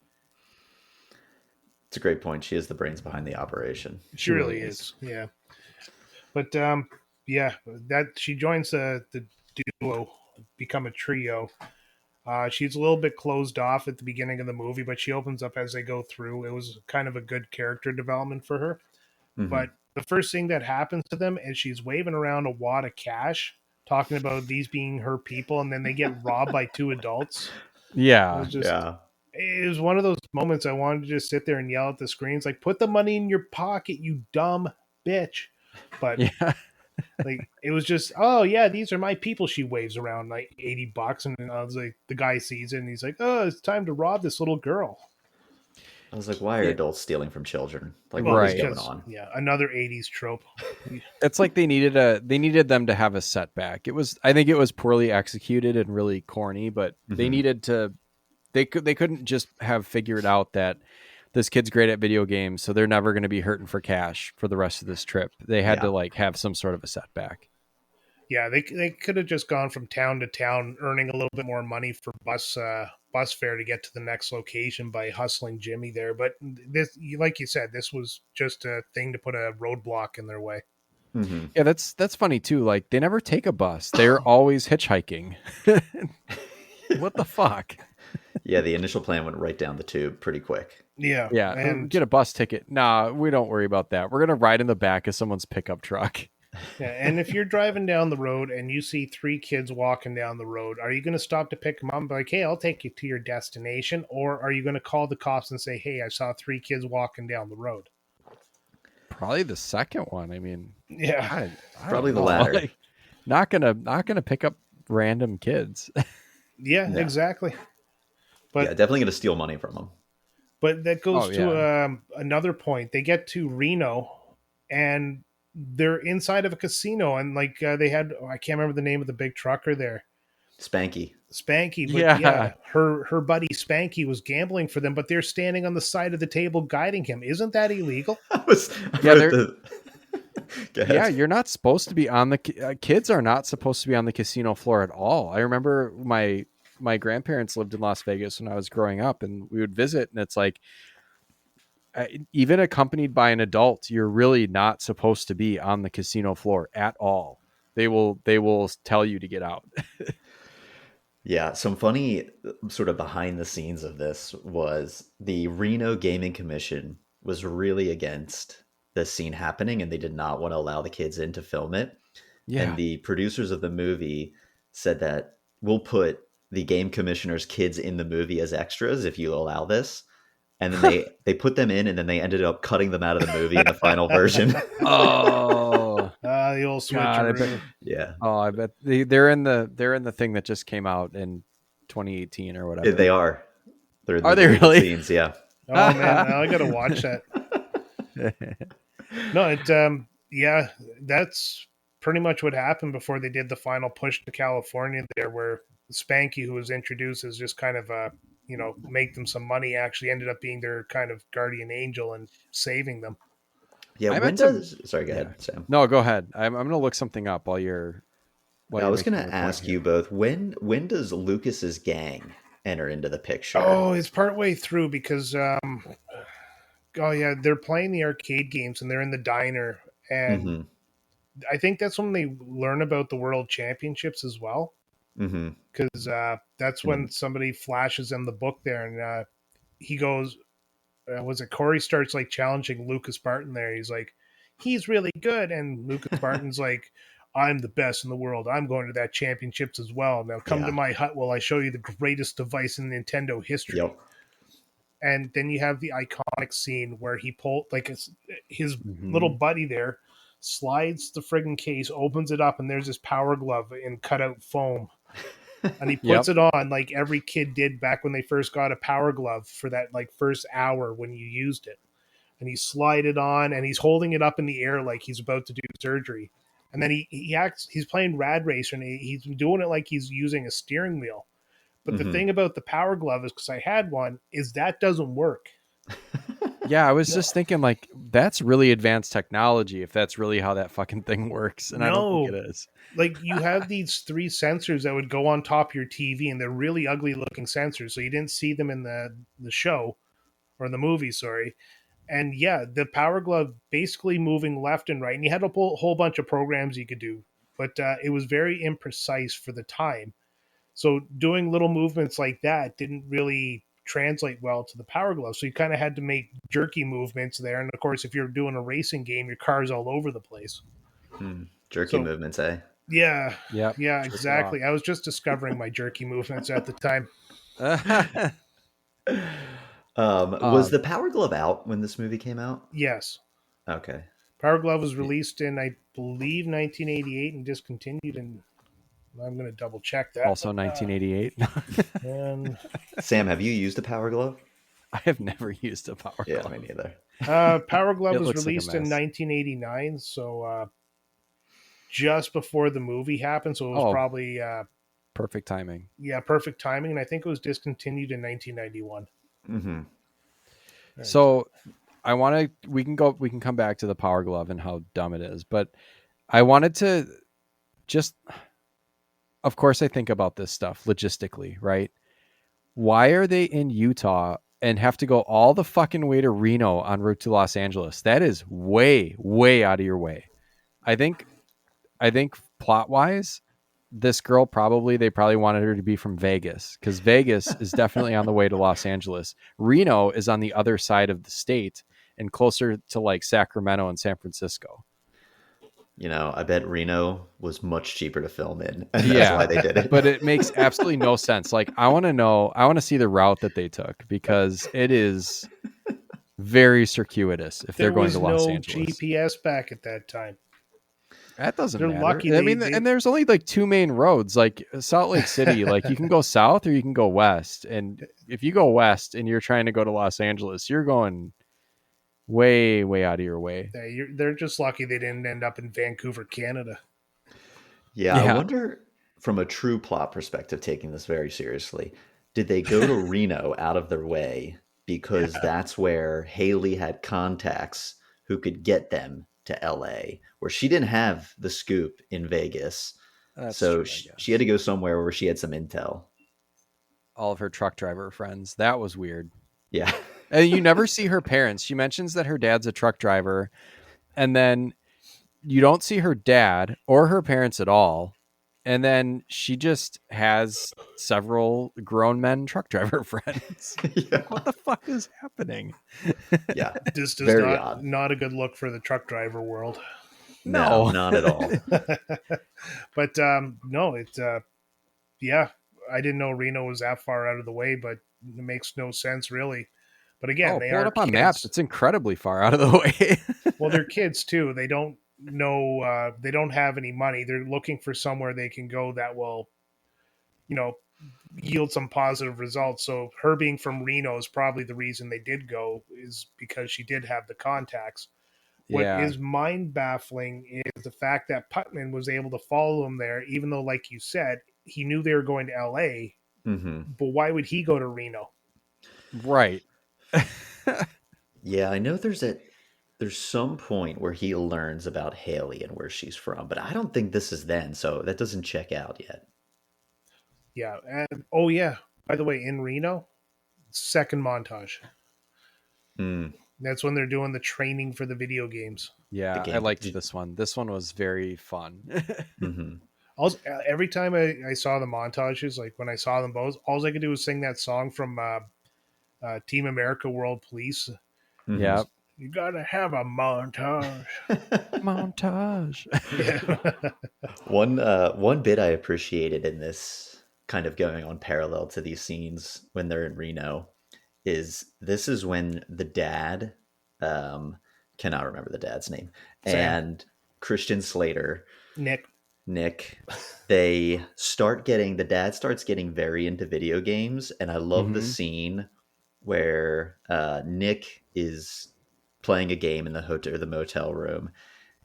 it's a great point. She is the brains behind the operation. She really is. Yeah. But yeah, that she joins the duo, become a trio. She's a little bit closed off at the beginning of the movie, but she opens up as they go through. It was kind of a good character development for her. Mhm. But the first thing that happens to them is she's waving around a wad of cash, talking about these being her people, and then they get robbed by two adults. It Yeah. was just, Yeah. it was one of those moments I wanted to just sit there and yell at the screens, like, put the money in your pocket, you dumb bitch. But Yeah. like, it was just, oh yeah, these are my people. She waves around like $80, and I was like, the guy sees it and he's like, oh, it's time to rob this little girl. I was like, why are Yeah. adults stealing from children? Like, Well, what is Right. going because- on? Yeah, another 80s trope. It's like they needed them to have a setback. I think it was poorly executed and really corny, but they Mhm. needed to, they couldn't just have figured out that this kid's great at video games, so they're never going to be hurting for cash for the rest of this trip. They had Yeah. to like have some sort of a setback. Yeah, they could have just gone from town to town, earning a little bit more money for bus fare to get to the next location by hustling Jimmy there. But this, like you said, this was just a thing to put a roadblock in their way. Mhm. Yeah, that's funny too. Like they never take a bus; they're always hitchhiking. What the fuck? Yeah, the initial plan went right down the tube pretty quick. Yeah, and get a bus ticket. Nah, we don't worry about that. We're gonna ride in the back of someone's pickup truck. Yeah, and if you're driving down the road and you see three kids walking down the road, are you going to stop to pick them up and be like, hey, I'll take you to your destination? Or are you going to call the cops and say, hey, I saw three kids walking down the road? Probably the second one. I mean, Yeah. I Probably don't the know. latter. Like, not gonna pick up random kids. Yeah, No. exactly. Yeah, But definitely going to steal money from them. but that goes Oh, to yeah. another point. They get to Reno and they're inside of a casino and like they had I can't remember the name of the big trucker there. Spanky. Spanky, but Yeah. yeah, her buddy Spanky was gambling for them, but they're standing on the side of the table guiding him. Isn't that illegal? I Yeah, wrote they're the. Go yeah, ahead. you're not supposed to be on the kids are not supposed to be on the casino floor at all. I remember my grandparents lived in Las Vegas when I was growing up, and we would visit, and it's like even accompanied by an adult, you're really not supposed to be on the casino floor at all. They will tell you to get out. Yeah, some funny sort of behind the scenes of this was the Reno Gaming Commission was really against this scene happening and they did not want to allow the kids in to film it. And Yeah. the producers of the movie said that we'll put the game commissioner's kids in the movie as extras if you allow this. And then they put them in and then they ended up cutting them out of the movie in the final version. Oh The old God, I bet. switcheroo. Yeah. Oh, I bet they're in the thing that just came out in 2018 or whatever. They are. They're in Are the they deleted really? scenes, yeah. Oh man, now I gotta watch that. No, yeah, that's pretty much what happened before they did the final push to California there, where Spanky, who was introduced as just kind of make them some money, actually ended up being their kind of guardian angel and saving them. Yeah, I when meant to. does sorry, go Yeah. ahead, Sam. No, go ahead. I'm gonna look something up while you're I was making gonna your point ask here. you both when does Lucas's gang enter into the picture? Oh, it's partway through because oh yeah, they're playing the arcade games and they're in the diner, and Mm-hmm. I think that's when they learn about the world championships as well. Mm-hmm. Because that's And when then somebody flashes them the book there, and he goes, "Was it Corey starts like challenging Lucas Barton there? He's like, he's really good, and Lucas Barton's like, I'm the best in the world. I'm going to that championships as well. Now come to yeah. my hut while I show you the greatest device in Nintendo history." Yep. And then you have the iconic scene where he pulled like his little Mhm. buddy there slides the friggin' case, opens it up, and there's this power glove in cutout foam. And he puts Yep. it on like every kid did back when they first got a power glove for that like first hour when you used it. And he slide it on and he's holding it up in the air like he's about to do surgery. And then he's playing Rad Racer and he's doing it like he's using a steering wheel. But the Mm-hmm. thing about the power glove is because I had one, is that doesn't work. Yeah, I was No. just thinking like that's really advanced technology if that's really how that fucking thing works, and I don't think No, it is. like you have these three sensors that would go on top of your TV, and they're really ugly looking sensors. So you didn't see them in the show or the movie, sorry. And yeah, the Power Glove basically moving left and right, and you had a whole bunch of programs you could do, but it was very imprecise for the time. So doing little movements like that didn't really translate well to the Power Glove. So you kind of had to make jerky movements there, and of course, if you're doing a racing game, your car's all over the place. Jerky So movements, eh? yeah, Yep. yeah, Jerk it off. exactly. I was just discovering my jerky movements at the time. Was the Power Glove out when this movie came out? Yes. Okay. Power Glove was released in, I believe, 1988 and discontinued. And I'm going to double check that. Also 1988. And Sam, have you used a Power Glove? I have never used a power Yeah, glove. me neither. Power Glove It was looks like a released in mess. 1989, so just before the movie happened. So it was Oh. probably Perfect timing. perfect timing. And I think it was discontinued in 1991. Mm-hmm. So we can come back to the power glove and how dumb it is, but I wanted to just, of course I think about this stuff logistically, right? Why are they in Utah and have to go all the fucking way to Reno en route to Los Angeles? That is way, way out of your way. I think plot wise, this girl they probably wanted her to be from Vegas because Vegas is definitely on the way to Los Angeles. Reno is on the other side of the state and closer to like Sacramento and San Francisco. You know, I bet Reno was much cheaper to film in, and that's why Yeah, they did it. but it makes absolutely no sense. Like, I want to know, I want to see the route that they took because it is very circuitous if they're There going to was Los no Angeles. GPS back at that time. That doesn't They're matter. lucky I they- mean, they- and there's only like two main roads, like Salt Lake City. Like, you can go south or you can go west. And if you go west and you're trying to go to Los Angeles, you're going way, way out of your way. Yeah, they're just lucky they didn't end up in Vancouver, Canada. Yeah, I Yeah. wonder from a true plot perspective, taking this very seriously, did they go to Reno out of their way because that's where Haley had contacts who could get them to LA, where she didn't have the scoop in Vegas. That's So true, I she guess. had to go somewhere where she had some intel. All of her truck driver friends. That was weird. Yeah. And you never see her parents. She mentions that her dad's a truck driver, and then you don't see her dad or her parents at all. And then she just has several grown men truck driver friends. Yeah. What the fuck is happening? Yeah. This is Very odd. not a good look for the truck driver world. No, No. not at all. But no, yeah, I didn't know Reno was that far out of the way, but it makes no sense really. But again, Oh, they pull it are up on kids. maps. It's incredibly far out of the way. Well, they're kids too. They don't know. They don't have any money. They're looking for somewhere they can go that will, you know, yield some positive results. So her being from Reno is probably the reason they did go, is because she did have the contacts. What Yeah. is mind baffling is the fact that Putman was able to follow him there, even though, like you said, he knew they were going to LA. Hmm. But why would he go to Reno? Right. Yeah, I know there's some point where he learns about Haley and where she's from, but I don't think this is then, so that doesn't check out yet. Yeah. And oh yeah, by the way, in Reno, second montage. Mm, That's when they're doing the training for the video games. Yeah, I game. liked this one. This one was very fun. hmm Also, every time I saw the montages, like when I saw them both, all I could do was sing that song from Team America World Police. Yeah. You gotta have a montage. Montage. Yeah. One bit I appreciated in this, kind of going on parallel to these scenes when they're in Reno, is this is when the dad, cannot remember the dad's name, Sam. and Christian Slater, Nick. the dad starts getting very into video games, and I love the Mhm. scene where Nick is playing a game in the hotel or the motel room,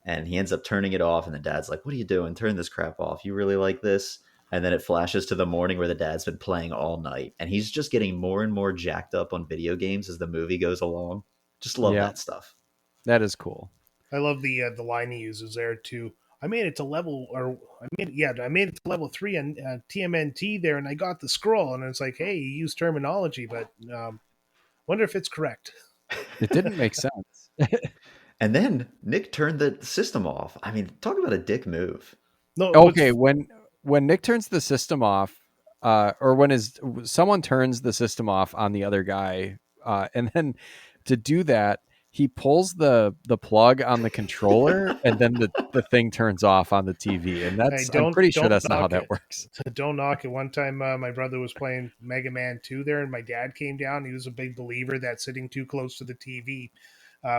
and he ends up turning it off, and the dad's like, "What are you doing? Turn this crap off. You really like this?" And then it flashes to the morning where the dad's been playing all night, and he's just getting more and more jacked up on video games as the movie goes along. Just love Yeah. that stuff. That is cool. I love the line he uses there too. I made it to I made it to level 3 on TMNT there, and I got the scroll. And it's like, hey, you use terminology, but wonder if it's correct. It didn't make sense. And then Nick turned the system off. I mean, talk about a dick move. No, Okay, when Nick turns the system off, or when someone turns the system off on the other guy, and then to do that, he pulls the plug on the controller, and then the thing turns off on the TV, and I'm pretty sure that's not how that works. Don't knock it. One time, my brother was playing Mega Man 2 there, and my dad came down. He was a big believer that sitting too close to the TV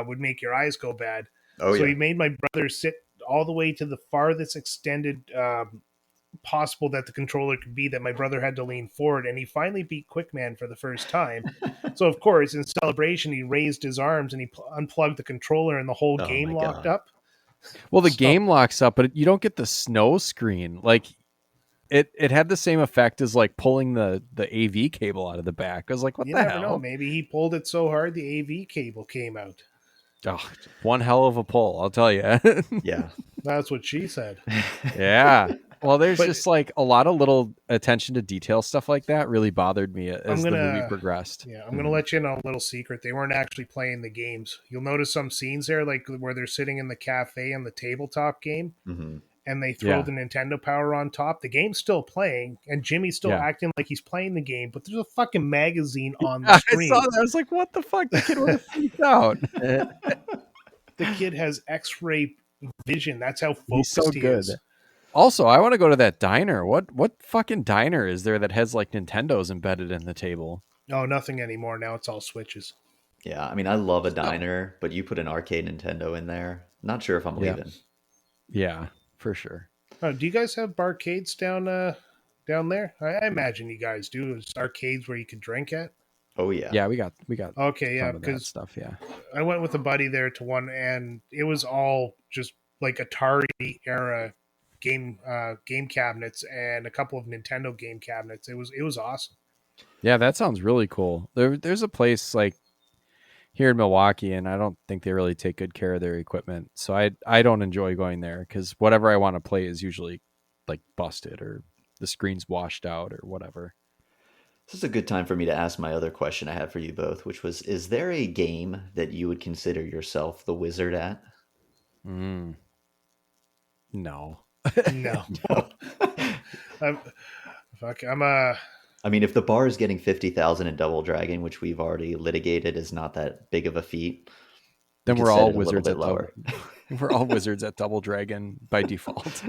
would make your eyes go bad. Oh, So yeah. he made my brother sit all the way to the farthest extended possible that the controller could be, that my brother had to lean forward, and he finally beat Quickman for the first time. So of course, in celebration, he raised his arms and he unplugged the controller, and the whole Oh game my locked God. up. Well, the So- game locks up, but you don't get the snow screen. Like it had the same effect as like pulling the AV cable out of the back. I was like, what You the never hell? know. Maybe he pulled it so hard the AV cable came out. Oh, one hell of a pull, I'll tell you. Yeah. That's what she said. Yeah. Well, there's But- just like a lot of little attention to detail stuff like that really bothered me as the movie progressed. Yeah, I'm gonna let you in on a little secret. They weren't actually playing the games. You'll notice some scenes there, like where they're sitting in the cafe on the tabletop game, hmm and they throw Yeah. the Nintendo Power on top. The game's still playing, and Jimmy's still Yeah. acting like he's playing the game, but there's a fucking magazine on the I screen. saw that. I was like, what the fuck? The kid would have freaked out. The kid has X-ray vision. That's how He's so focused he good. is. Also, I want to go to that diner. What fucking diner is there that has like Nintendo's embedded in the table? No, nothing anymore. Now it's all Switches. Yeah, I mean, I love a diner, but you put an arcade Nintendo in there. Not sure if I'm Yeah. leaving. Yeah, for sure. Oh, do you guys have barcades down there? I imagine you guys do. It's arcades where you can drink at. Oh yeah. Yeah, we got Okay, yeah, some of that because stuff. Yeah. I went with a buddy there to one, and it was all just like Atari era game cabinets and a couple of Nintendo game cabinets. It was awesome. Yeah, that sounds really cool. There's a place like here in Milwaukee, and I don't think they really take good care of their equipment. So I don't enjoy going there because whatever I want to play is usually like busted or the screen's washed out or whatever. This is a good time for me to ask my other question I had for you both, which was, is there a game that you would consider yourself the wizard at? Mm, no. No, No. I'm fuck. I'm. I mean, if the bar is getting 50,000 in Double Dragon, which we've already litigated is not that big of a feat, we Then could we're set all it a little wizards bit at double. lower. We're all wizards at Double Dragon by default.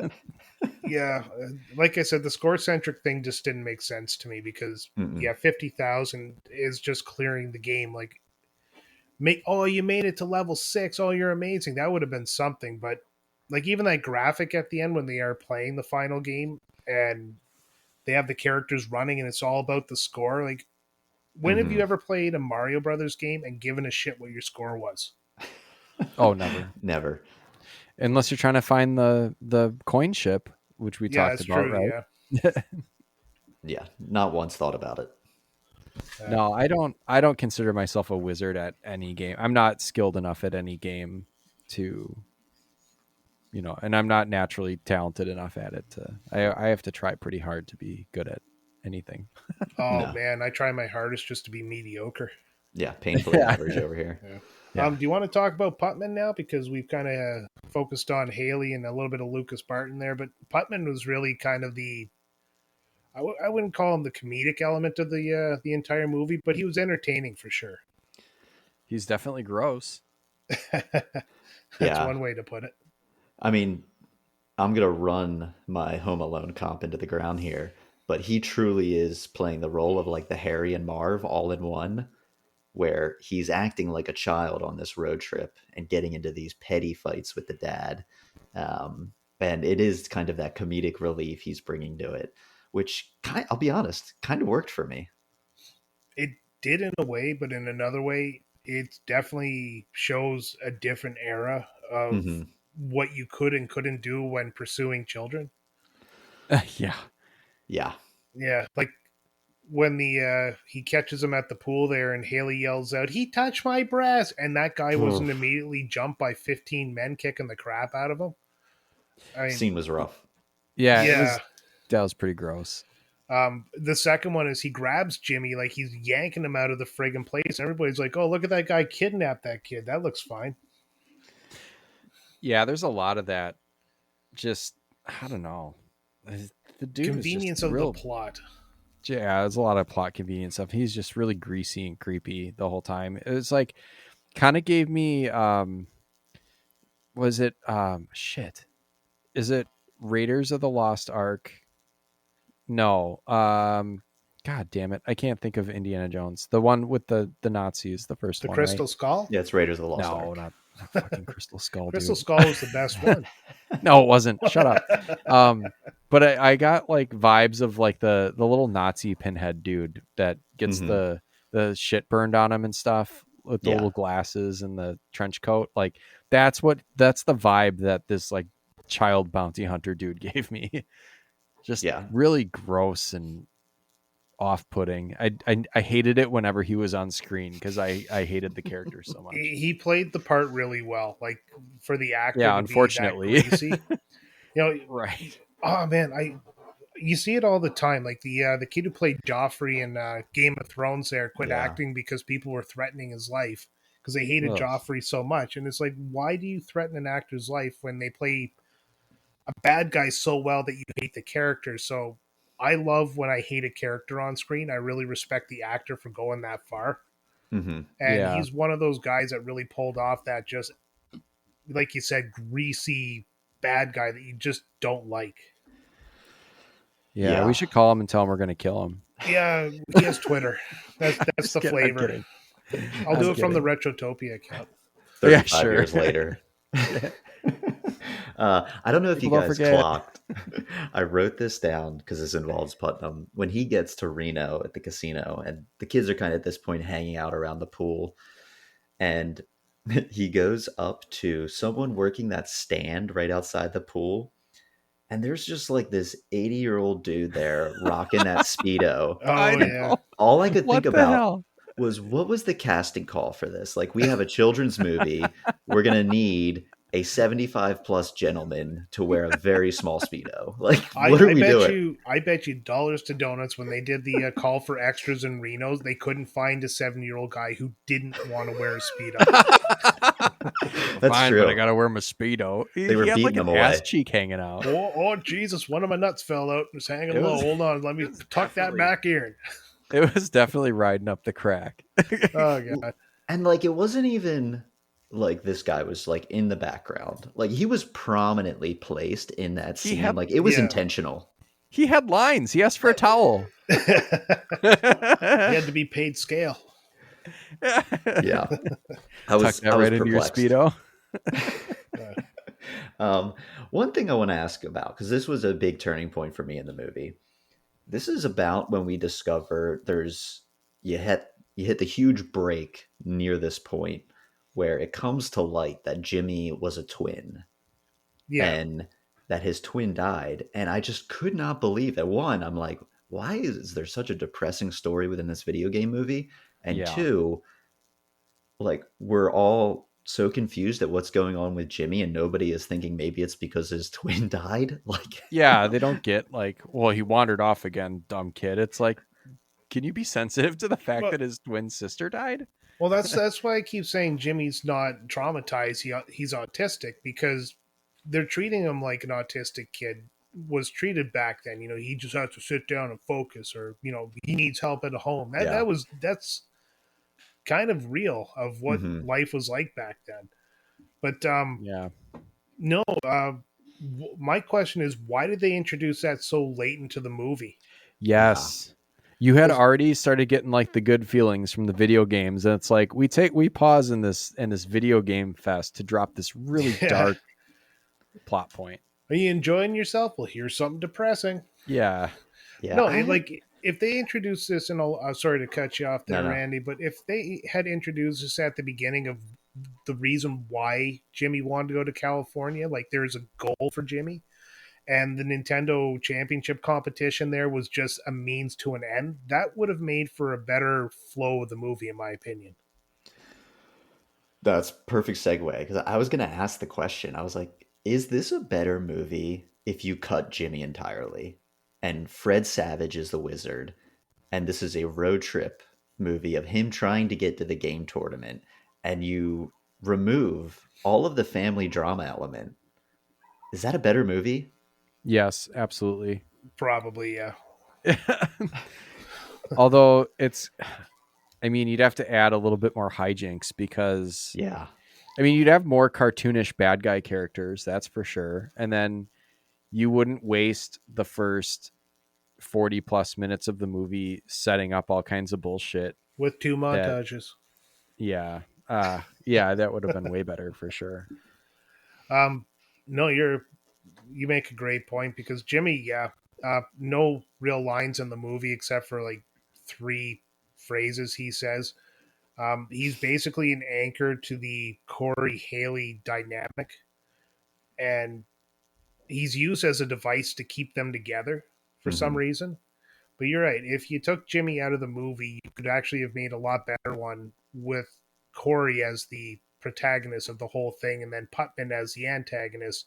Yeah, like I said, the score centric thing just didn't make sense to me because Mm-mm. yeah, 50,000 is just clearing the game. Like, you made it to level 6. Oh, you're amazing. That would have been something. But like even that graphic at the end when they are playing the final game and they have the characters running and it's all about the score. Like, when have you Mhm. ever played a Mario Brothers game and given a shit what your score was? Oh, never. Never. Unless you're trying to find the coin ship, which we Yeah, talked it's about, true. right? Yeah. Yeah, not once thought about it. No, I don't consider myself a wizard at any game. I'm not skilled enough at any game to, and I'm not naturally talented enough at it to I have to try pretty hard to be good at anything. Oh No. man, I try my hardest just to be mediocre. Yeah, painfully average over here. Yeah. Yeah. Do you want to talk about Putman now? Because we've kind of focused on Haley and a little bit of Lucas Barton there, but Putman was really kind of I wouldn't call him the comedic element of the entire movie, but he was entertaining for sure. He's definitely gross. That's Yeah. one way to put it. I mean, I'm going to run my Home Alone comp into the ground here, but he truly is playing the role of like the Harry and Marv all in one, where he's acting like a child on this road trip and getting into these petty fights with the dad. And it is kind of that comedic relief he's bringing to it, which I'll be honest, kind of worked for me. It did in a way, but in another way, it definitely shows a different era of Hmm. what you could and couldn't do when pursuing children. Yeah. Yeah. Yeah, like when the he catches him at the pool there and Haley yells out, "He touched my breast," and that guy wasn't immediately jumped by 15 men kicking the crap out of him. I mean, Scene was rough. Yeah, yeah. that was pretty gross. The second one is he grabs Jimmy like he's yanking him out of the friggin' place. Everybody's like, "Oh, look at that guy kidnap that kid. That looks fine." Yeah, there's a lot of that. Just I don't know. The dude Convenience is just of real. the plot. Yeah, there's a lot of plot convenience stuff. He's just really greasy and creepy the whole time. It was like kind of gave me was it shit. Is it Raiders of the Lost Ark? No. God damn it. I can't think of Indiana Jones. The one with the Nazis, the first The one, Crystal right? Skull? Yeah, it's Raiders of the Lost No, Ark. not fucking Crystal Skull, Crystal dude. Skull was the best one. No, it wasn't. Shut up. But I got like vibes of like the little Nazi pinhead dude that gets Mhm. the shit burned on him and stuff with the Yeah. little glasses and the trench coat. Like that's the vibe that this like child bounty hunter dude gave me. Just Yeah. really gross and off-putting. I hated it whenever he was on screen because I hated the character so much. He played the part really well. Like for the actor Yeah, to unfortunately. be that greasy. You know, Right. oh man, you see it all the time. Like the kid who played Joffrey in Game of Thrones there quit Yeah. acting because people were threatening his life because they hated Ugh. Joffrey so much. And it's like, why do you threaten an actor's life when they play a bad guy so well that you hate the character? So I love when I hate a character on screen. I really respect the actor for going that far. Hmm. And Yeah. he's one of those guys that really pulled off that just like you said, greasy bad guy that you just don't like. Yeah, we should call him and tell him we're going to kill him. Yeah, he has Twitter. That's Just the kidding, I'm flavor. kidding. I'll I'm do it from the kidding. Retrotopia account. 35 sure. years later. I don't know if you People don't guys forget. clocked. I wrote this down because this involves Putnam. When he gets to Reno at the casino, and the kids are kind of at this point hanging out around the pool, and he goes up to someone working that stand right outside the pool, and there's just like this 80-year-old dude there rocking that Speedo. Oh, I yeah. know. All I could What think the about hell? was, what was the casting call for this? Like, we have a children's movie. We're going to need a 75 plus gentleman to wear a very small Speedo. Like, what are we doing? I bet you dollars to donuts when they did the call for extras in Reno, they couldn't find a 7-year-old guy who didn't want to wear a Speedo. That's Fine, true. but I got to wear my Speedo. They were he had beating like him an ass away. cheek hanging out. Oh, Jesus, one of my nuts fell out. It's hanging It low. was- Hold on. Let me tuck that back in. It was definitely riding up the crack. Oh, God. And like, it wasn't even like this guy was like in the background. Like, he was prominently placed in that He scene. had- Like, it was Yeah. intentional. He had lines. He asked for a towel. He had to be paid scale. Yeah. I Tuck was, that I was right into your perplexed. Speedo. One thing I want to ask about, because this was a big turning point for me in the movie. This is about when we discover you hit the huge break near this point where it comes to light that Jimmy was a twin Yeah. and that his twin died. And I just could not believe that. One, I'm like, why is there such a depressing story within this video game movie? And Yeah. two, like, we're all so confused at what's going on with Jimmy, and nobody is thinking maybe it's because his twin died. Like, Yeah, they don't get like, well, he wandered off again, dumb kid. It's like, can you be sensitive to the fact Well- that his twin sister died? Well, that's why I keep saying Jimmy's not traumatized. He's autistic because they're treating him like an autistic kid was treated back then. He just has to sit down and focus, or he needs help at home. Yeah. That's kind of real of what Mhm. life was like back then. But Yeah. no, my question is, why did they introduce that so late into the movie? Yes. You had already started getting like the good feelings from the video games, and it's like we pause in this video game fest to drop this really Yeah. dark plot point. Are you enjoying yourself? Well, here's something depressing. Yeah. yeah. No, like if they introduced this, and sorry to cut you off there, No. Randy, but if they had introduced this at the beginning of the reason why Jimmy wanted to go to California, like there's a goal for Jimmy, and the Nintendo Championship competition there was just a means to an end, that would have made for a better flow of the movie, in my opinion. That's perfect segue, because I was going to ask the question. I was like, is this a better movie if you cut Jimmy entirely and Fred Savage is the wizard, and this is a road trip movie of him trying to get to the game tournament, and you remove all of the family drama element? Is that a better movie? Yes, absolutely. Probably, yeah. Although you'd have to add a little bit more hijinks because Yeah. you'd have more cartoonish bad guy characters, that's for sure. And then you wouldn't waste the first 40 plus minutes of the movie setting up all kinds of bullshit. With 2 montages. Yeah. Yeah, that would have been way better for sure. No, you make a great point, because Jimmy, no real lines in the movie except for like 3 phrases he says. He's basically an anchor to the Corey Haley dynamic, and he's used as a device to keep them together for some reason. But you're right. If you took Jimmy out of the movie, you could actually have made a lot better one with Corey as the protagonist of the whole thing, and then Putman as the antagonist,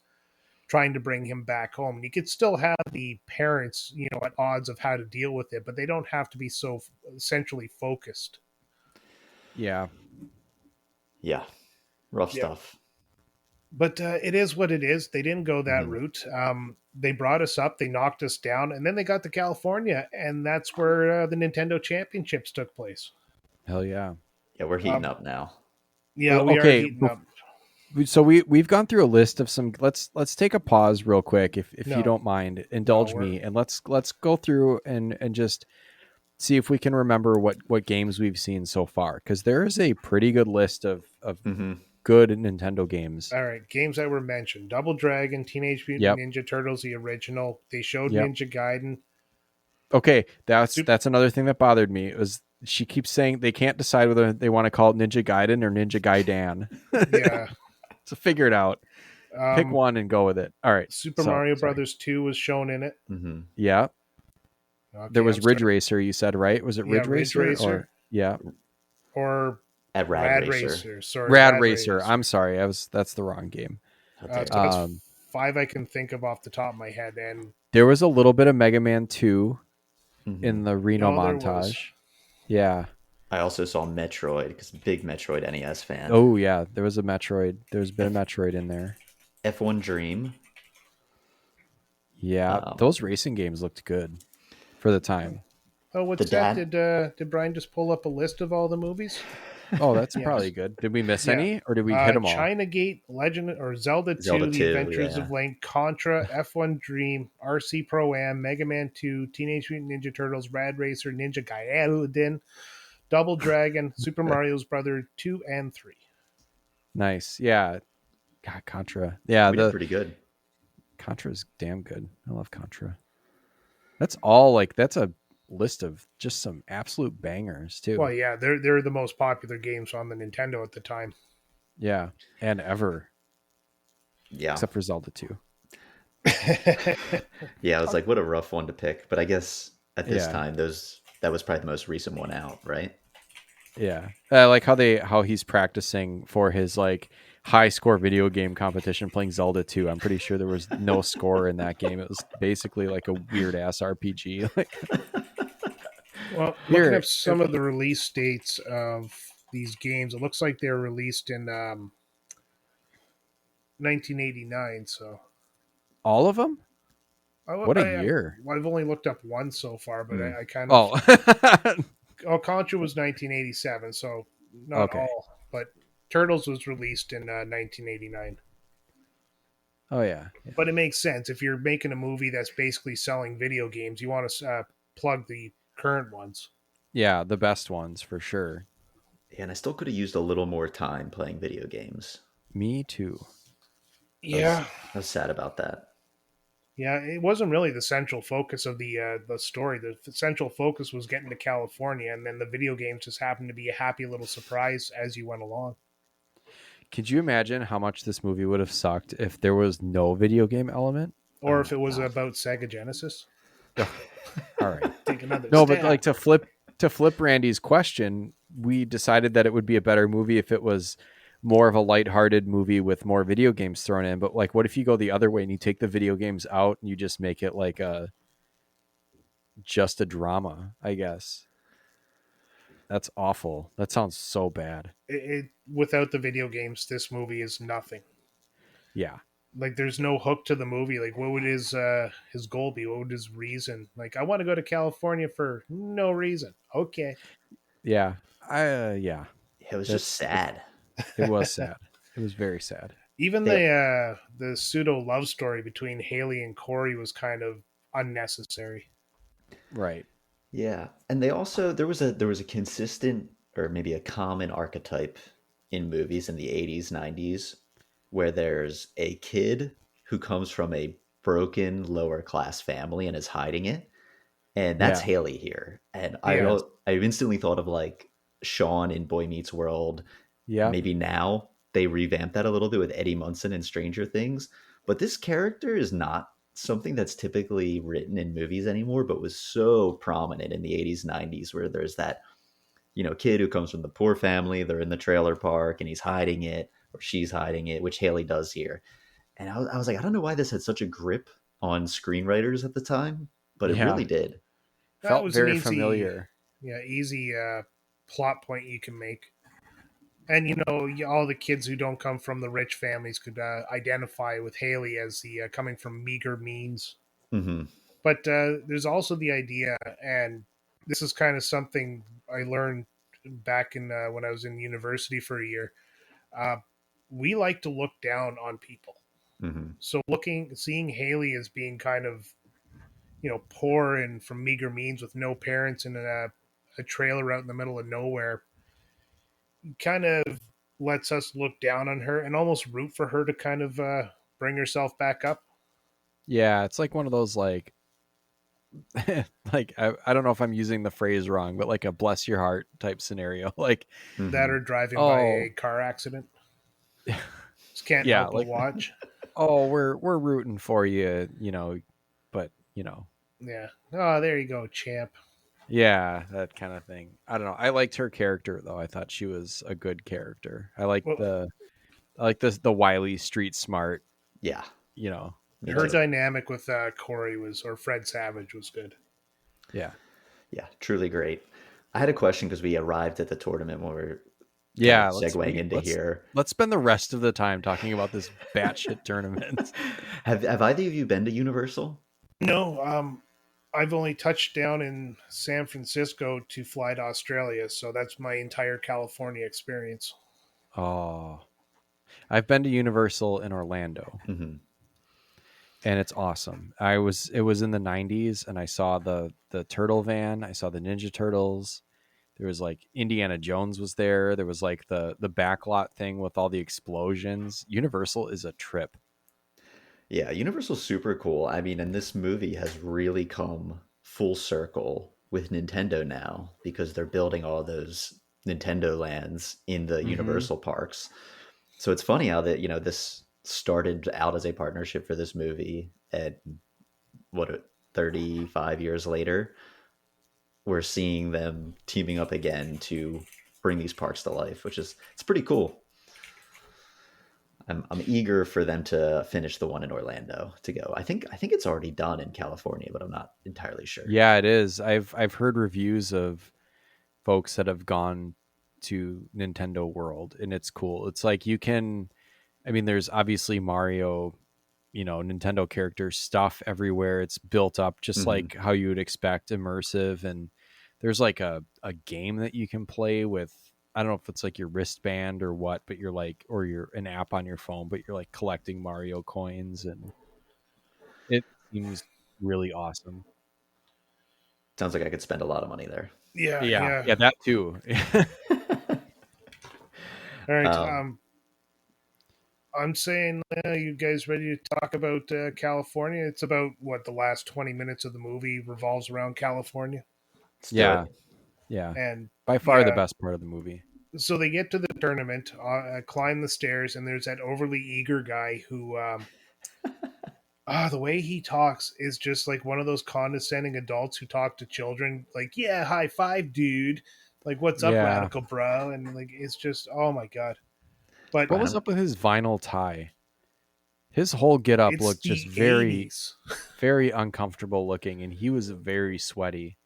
trying to bring him back home. And you could still have the parents, at odds of how to deal with it, but they don't have to be so centrally focused. Yeah. Yeah. Rough Yeah. stuff. But it is what it is. They didn't go that route. They brought us up, they knocked us down, and then they got to California, and that's where the Nintendo Championships took place. Hell yeah. Yeah, we're heating up now. Yeah, we are heating up. So we've gone through a list of some. Let's take a pause real quick, if you No. don't mind. Indulge we're- me, and let's go through and just see if we can remember what games we've seen so far, because there is a pretty good list of Mm-hmm. good Nintendo games. All right, games that were mentioned: Double Dragon, Teenage Mutant Yep. Ninja Turtles, the original. They showed Yep. Ninja Gaiden. Okay, Sup- that's another thing that bothered me. It was she keeps saying they can't decide whether they want to call it Ninja Gaiden or Ninja Gaiden. Yeah. So figure it out. Pick one and go with it. All right. Super so, Mario sorry. Brothers 2 was shown in it. Mm-hmm. Yeah. Okay, There was I'm Ridge starting- Racer, you said, right? Was it Yeah, Ridge Ridge Racer? Racer. Or yeah. Or At Rad Racer. Sorry, Rad Racer. I'm sorry. That's the wrong game. How dare So you. that's 5 I can think of off the top of my head. And There was a little bit of Mega Man 2 Mhm. in the Reno there was. montage. Yeah. I also saw Metroid because big Metroid NES fan. Oh yeah, there was a Metroid. There's a bit of Metroid in there. F1 Dream. Yeah, those racing games looked good for the time. Oh, what's The that? dad- Did Brian just pull up a list of all the movies? Oh, that's Yes. probably good. Did we miss Yeah. any, or did we hit them all? China Gate, Legend or Zelda 2, Zelda The 2, Adventures yeah. of Link, Contra, F1 Dream, RC Pro Am, Mega Man 2, Teenage Mutant Ninja Turtles, Rad Racer, Ninja Gaiden, Double Dragon, Super Mario's Brother 2 and 3. Nice. Yeah. God, Contra. Yeah, We did the pretty good. Contra's damn good. I love Contra. That's all that's a list of just some absolute bangers too. Well, yeah, they're the most popular games on the Nintendo at the time. Yeah, and ever, Yeah. except for Zelda 2. Yeah, I was like, what a rough one to pick. But I guess at this Yeah. time, that was probably the most recent one out, right? Yeah. I like how he's practicing for his high score video game competition playing Zelda 2. I'm pretty sure there was no score in that game. It was basically like a weird ass RPG. Well, Here, looking at some of the release dates of these games, it looks like they were released in 1989. So, all of them? What a I- year. I've only looked up one so far, but I kind of. Oh. Contra was 1987, so not Okay. all. But Turtles was released in 1989. Oh yeah. But it makes sense. If you're making a movie that's basically selling video games, you want to plug the current ones. Yeah, the best ones for sure. Yeah, and I still could have used a little more time playing video games. Me too. Yeah. I was sad about that. Yeah, it wasn't really the central focus of the story. The central focus was getting to California, and then the video games just happened to be a happy little surprise as you went along. Could you imagine how much this movie would have sucked if there was no video game element? Or if it was about Sega Genesis. All right. Take another No, stab. but to flip Randy's question, we decided that it would be a better movie if it was more of a lighthearted movie with more video games thrown in. But what if you go the other way and you take the video games out and you just make it just a drama, I guess. That's awful. That sounds so bad. Without the video games, this movie is nothing. Yeah. Like, there's no hook to the movie. Like, what would his goal be? What would his reason? Like, I want to go to California for no reason. Okay. Yeah. Yeah. It was just sad. It was sad. It was very sad. Even the pseudo love story between Haley and Corey was kind of unnecessary. Right. Yeah, and there was a consistent or maybe a common archetype in movies in the 80s, 90s where there's a kid who comes from a broken lower class family and is hiding it. And that's Yeah. Haley here. And Yeah. I instantly thought of like Sean in Boy Meets World. Yeah. Maybe now they revamped that a little bit with Eddie Munson and Stranger Things. But this character is not something that's typically written in movies anymore, but was so prominent in the 80s, 90s, where there's that, kid who comes from the poor family, they're in the trailer park and he's hiding it or she's hiding it, which Haley does here. And I was like, I don't know why this had such a grip on screenwriters at the time, but it Yeah. really did. That Felt was very an easy, familiar. Yeah, easy plot point you can make. And, all the kids who don't come from the rich families could identify with Haley as the coming from meager means. Mm-hmm. But there's also the idea, and this is kind of something I learned back in when I was in university for a year. we like to look down on people. Hmm. So seeing Haley as being kind of, poor and from meager means with no parents in a trailer out in the middle of nowhere, kind of lets us look down on her and almost root for her to kind of bring herself back up. Yeah, it's like one of those like like I don't know if I'm using the phrase wrong, but like a bless your heart type scenario. Like, That Hmm. are driving by oh, a car accident. Just can't yeah, help but like watch. oh, we're rooting for you, but Yeah. Oh, there you go, champ. yeah, that kind of thing. I don't know. I liked her character though. I thought she was a good character. Well, I like the wily street smart, Yeah, you know. me her too. dynamic with Corey or Fred Savage was good. Yeah. Yeah, truly great. I had a question because we arrived at the tournament when we are kind of Yeah, segueing into here. let's spend the rest of the time talking about this batshit tournament. Have either of you been to Universal? No, I've only touched down in San Francisco to fly to Australia, so that's my entire California experience. Oh, I've been to Universal in Orlando, Hmm. and it's awesome. It was in the 90s, and I saw the turtle van, I saw the Ninja Turtles. There was like Indiana Jones was there. There was like the backlot thing with all the explosions. Universal is a trip. Yeah, Universal's super cool. I mean, and this movie has really come full circle with Nintendo now because they're building all those Nintendo lands in the Hmm. Universal parks. So it's funny how that, this started out as a partnership for this movie at what 35 years later, we're seeing them teaming up again to bring these parks to life, which is it's pretty cool. I'm eager for them to finish the one in Orlando to go. I think it's already done in California, but I'm not entirely sure. Yeah, it is. I've heard reviews of folks that have gone to Nintendo World, and it's cool. It's like you can, I mean, there's obviously Mario, Nintendo character stuff everywhere. It's built up just Hmm. like how you would expect, immersive. And there's like a game that you can play with. I don't know if it's like your wristband or what, but you're like, or you're an app on your phone, but you're like collecting Mario coins, and it seems really awesome. Sounds like I could spend a lot of money there. Yeah, Yeah, yeah. yeah, that too. All right. um, I'm saying, you guys ready to talk about California? It's about what the last 20 minutes of the movie revolves around California, let's do Yeah, it. yeah. and By far the yeah. best part of the movie. So they get to the tournament, climb the stairs, and there's that overly eager guy who, the way he talks is just like one of those condescending adults who talk to children, like, "Yeah, high five, dude." Like, "What's up, Yeah. radical bro?" And like, it's just, oh my god. But What was up with his vinyl tie? His whole get up it's looked just the very, 80s. very uncomfortable looking, and he was very sweaty.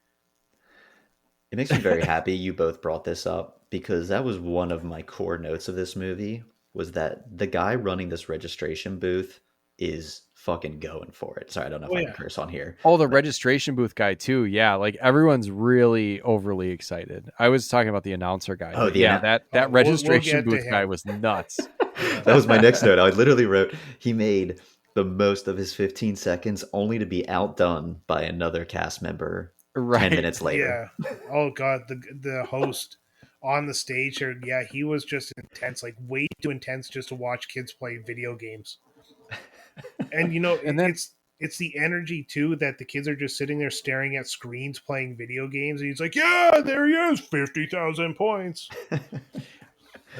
It makes me very happy you both brought this up because that was one of my core notes of this movie was that the guy running this registration booth is fucking going for it. Sorry, I don't know if Oh I can yeah. curse on here, Oh, the but registration booth guy too. Yeah, like everyone's really overly excited. I was talking about the announcer guy, oh, but the yeah, that We'll registration get to booth guy him. was nuts. Yeah. that was my next note. I literally wrote he made the most of his 15 seconds only to be outdone by another cast member 10 Right. minutes later. Yeah. Oh god, the host on the stage here, yeah, he was just intense, like way too intense just to watch kids play video games. And And then it's the energy too that the kids are just sitting there staring at screens playing video games, and he's like, "Yeah, there he is, 50,000 points."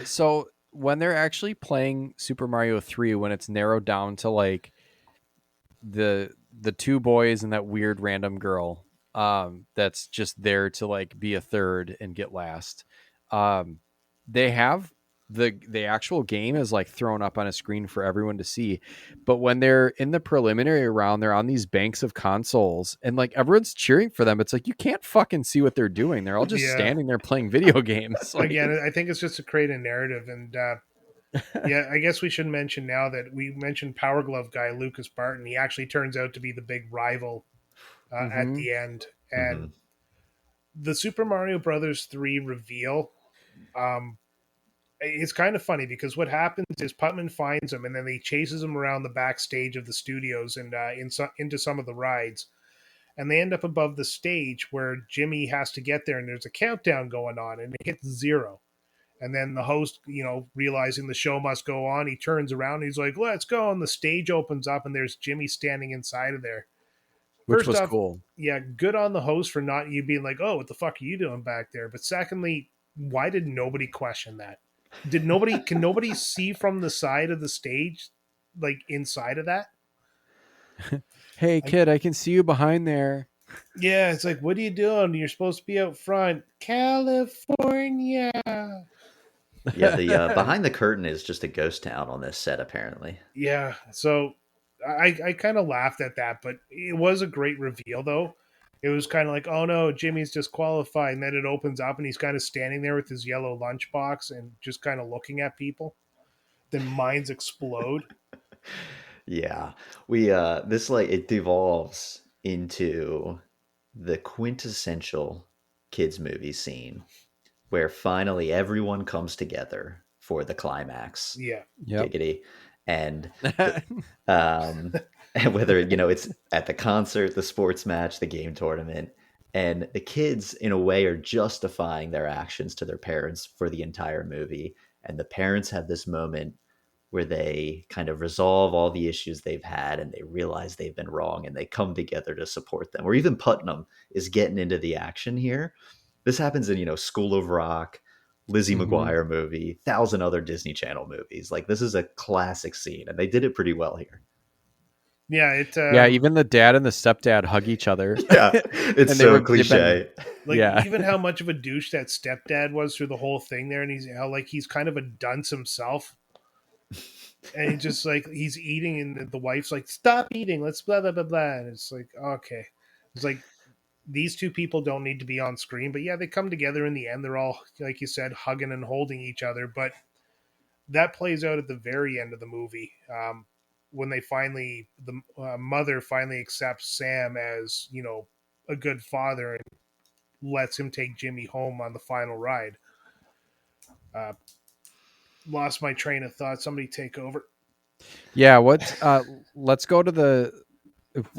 so when they're actually playing Super Mario 3, when it's narrowed down to like the two boys and that weird random girl that's just there to like be a third and get last, um they have the actual game is like thrown up on a screen for everyone to see, but when they're in the preliminary round they're on these banks of consoles and like everyone's cheering for them. It's like you can't fucking see what they're doing. They're all just Yeah. standing there playing video games. Like, Again, I think it's just to create a narrative, and yeah, I guess we should mention now that we mentioned Power Glove guy Lucas Barton. He actually turns out to be the big rival at hmm the end, Hmm. and the Super Mario Brothers 3 reveal. Um, it's kind of funny because what happens is Putman finds him and then he chases him around the backstage of the studios and into some of the rides. And they end up above the stage where Jimmy has to get there and there's a countdown going on and it hits 0. And then the host, realizing the show must go on, he turns around and he's like, let's go. And the stage opens up and there's Jimmy standing inside of there. Which First was off, cool. yeah, good on the host for not you being like, oh, what the fuck are you doing back there? But secondly, why did nobody question that? Can nobody see from the side of the stage, like inside of that? Hey, kid, I can see you behind there. Yeah, it's like, what are you doing? You're supposed to be out front. California. Yeah, the behind the curtain is just a ghost town on this set, apparently. Yeah, so I kind of laughed at that, but it was a great reveal, though. It was kind of like, oh no, Jimmy's disqualified. And then it opens up and he's kind of standing there with his yellow lunchbox and just kind of looking at people. Then minds explode. Yeah, we this like it devolves into the quintessential kids movie scene where finally everyone comes together for the climax. Yeah. Yep. Giggity. And and whether it's at the concert, the sports match, the game tournament, and the kids in a way are justifying their actions to their parents for the entire movie, and the parents have this moment where they kind of resolve all the issues they've had and they realize they've been wrong and they come together to support them. Or even Putnam is getting into the action here. This happens in School of Rock, Lizzie McGuire movie, 1,000 other Disney Channel movies. Like, this is a classic scene, and they did it pretty well here. Yeah, yeah, even the dad and the stepdad hug each other. Yeah, it's so cliche. Even how much of a douche that stepdad was through the whole thing there, and he's kind of a dunce himself. And he just like he's eating, and the wife's like, "Stop eating, let's blah blah blah blah." And it's like, okay, it's like these two people don't need to be on screen, but yeah, they come together in the end. They're all, like you said, hugging and holding each other. But that plays out at the very end of the movie when the mother finally accepts Sam as a good father and lets him take Jimmy home on the final ride. Lost my train of thought. Somebody take over. Yeah, let's go to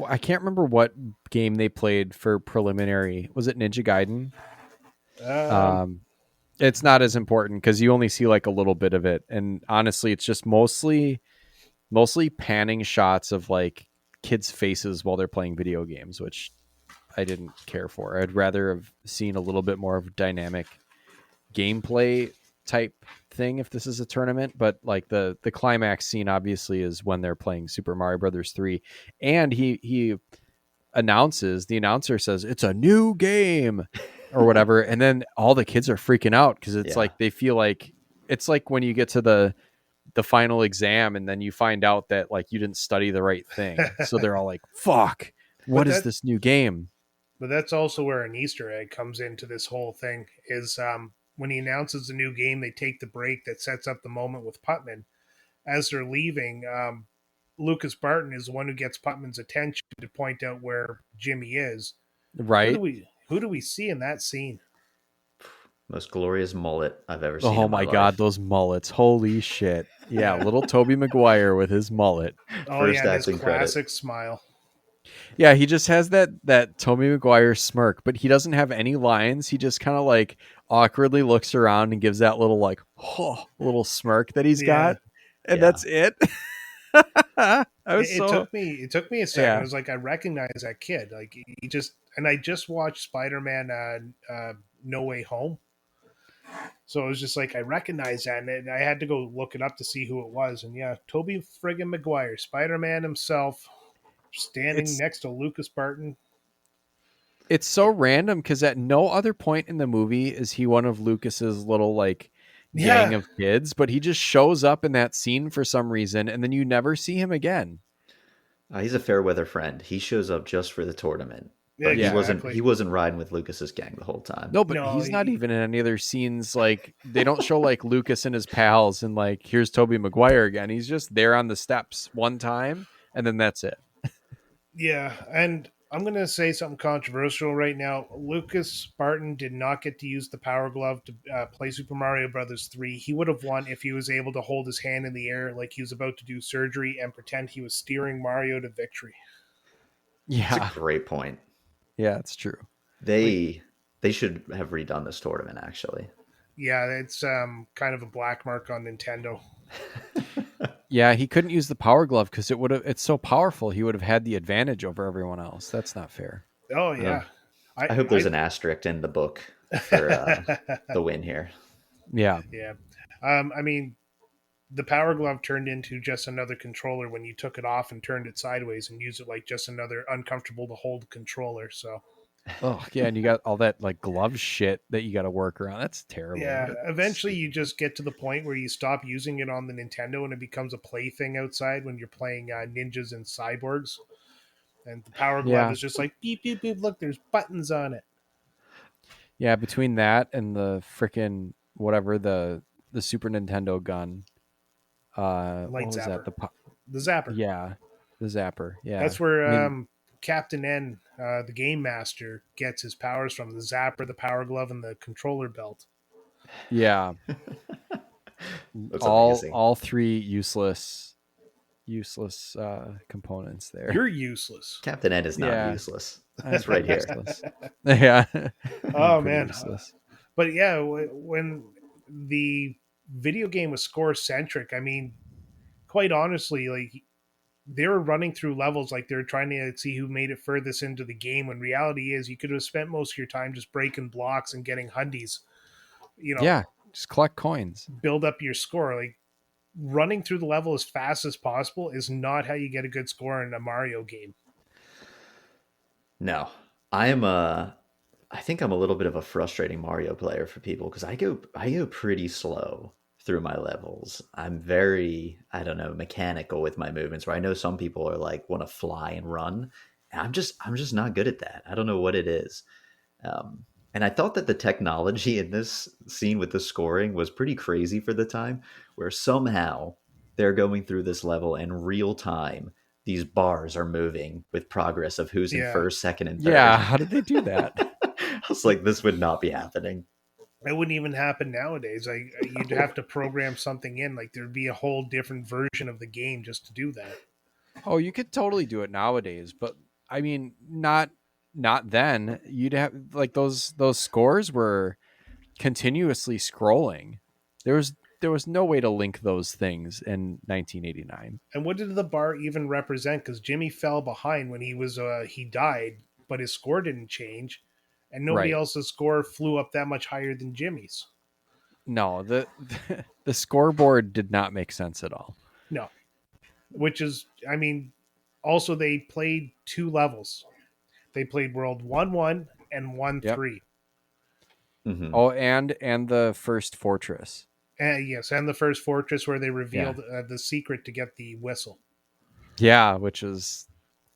I can't remember what game they played for preliminary. Was it Ninja Gaiden? It's not as important because you only see like a little bit of it, and honestly, it's just mostly panning shots of like kids' faces while they're playing video games, which I didn't care for. I'd rather have seen a little bit more of dynamic gameplay type thing if this is a tournament. But like the climax scene obviously is when they're playing Super Mario Brothers 3, and he announces, the announcer says it's a new game or whatever, and then all the kids are freaking out because it's like they feel like it's like when you get to the final exam and then you find out that like you didn't study the right thing, so they're all like, fuck, what is this new game? But that's also where an Easter egg comes into this whole thing is when he announces the new game, they take the break that sets up the moment with Putman. As they're leaving, Lucas Barton is the one who gets Putman's attention to point out where Jimmy is. Right. Who do we see in that scene? Most glorious mullet I've ever seen. Oh my God, those mullets. Holy shit. Yeah, little Tobey Maguire with his mullet. First acting his classic credit. smile. Yeah, he just has that Tobey Maguire smirk, but he doesn't have any lines. He just kind of like awkwardly looks around and gives that little like little smirk that he's got. And that's it. It took me a second. I was like, I recognize that kid. Like I just watched Spider-Man No Way Home. So it was just like I recognize that, and I had to go look it up to see who it was. And yeah, Tobey friggin' Maguire, Spider-Man himself, standing next to Lucas Barton. It's so random because at no other point in the movie is he one of Lucas's little like gang of kids, but he just shows up in that scene for some reason, and then you never see him again. He's a fair weather friend. He shows up just for the tournament. Yeah, But he wasn't riding with Lucas's gang the whole time. No, but he's not even in any other scenes. Like they don't show like Lucas and his pals and like here's Tobey Maguire again. He's just there on the steps one time and then that's it. Yeah, and I'm going to say something controversial right now. Lucas Barton did not get to use the Power Glove to play Super Mario Brothers 3. He would have won if he was able to hold his hand in the air like he was about to do surgery and pretend he was steering Mario to victory. It's a Yeah, great point. yeah, it's true. They should have redone this tournament actually. Yeah, it's kind of a black mark on Nintendo. Yeah, he couldn't use the Power Glove because it's so powerful. He would have had the advantage over everyone else. That's not fair. Oh, yeah. I hope there's an asterisk in the book for the win here. Yeah. Yeah. I mean, the Power Glove turned into just another controller when you took it off and turned it sideways and used it like just another uncomfortable to hold controller. So, Oh, yeah, and you got all that like glove shit that you got to work around. That's terrible. yeah, eventually you just get to the point where you stop using it on the Nintendo and it becomes a plaything outside when you're playing ninjas and cyborgs. And the Power Glove Yeah. is just like, beep, beep, beep, look, there's buttons on it. Yeah, between that and the freaking whatever the Super Nintendo gun, Light what was that? zapper. The Zapper. Yeah, the zapper. Yeah, That's where I mean, Captain N, the game master, gets his powers from: the Zapper, the Power Glove, and the controller belt. yeah, That's amazing. all three useless components there. You're useless. Captain Ed is not Yeah. useless. I'm It's right here. useless. Yeah. Oh I'm pretty man, useless. but yeah, when the video game was score centric, I mean, quite honestly, like they were running through levels like they were trying to see who made it furthest into the game. When reality is, you could have spent most of your time just breaking blocks and getting hundies. You know, Yeah, just collect coins. build up your score. Like running through the level as fast as possible is not how you get a good score in a Mario game. No, I think I'm a little bit of a frustrating Mario player for people because I go pretty slow through my levels. I'm very, I don't know, mechanical with my movements. Where I know some people are like want to fly and run, and I'm just not good at that. I don't know what it is. And I thought that the technology in this scene with the scoring was pretty crazy for the time, where somehow they're going through this level in real time. These bars are moving with progress of who's in Yeah. first, second, and third. Yeah, how did they do that? I was like, this would not be happening. It wouldn't even happen nowadays. Like you'd have to program something in. Like there'd be a whole different version of the game just to do that. Oh, you could totally do it nowadays, but I mean, not then. You'd have like those scores were continuously scrolling. There was no way to link those things in 1989. And what did the bar even represent? Because Jimmy fell behind when he died, but his score didn't change, and nobody Right. else's score flew up that much higher than Jimmy's. No, the scoreboard did not make sense at all. No, which is, I mean, also they played two levels. They played World 1-1 and 1-3. Mhm. Oh, and the first fortress. Yes, and the first fortress where they revealed the secret to get the whistle. Yeah, which is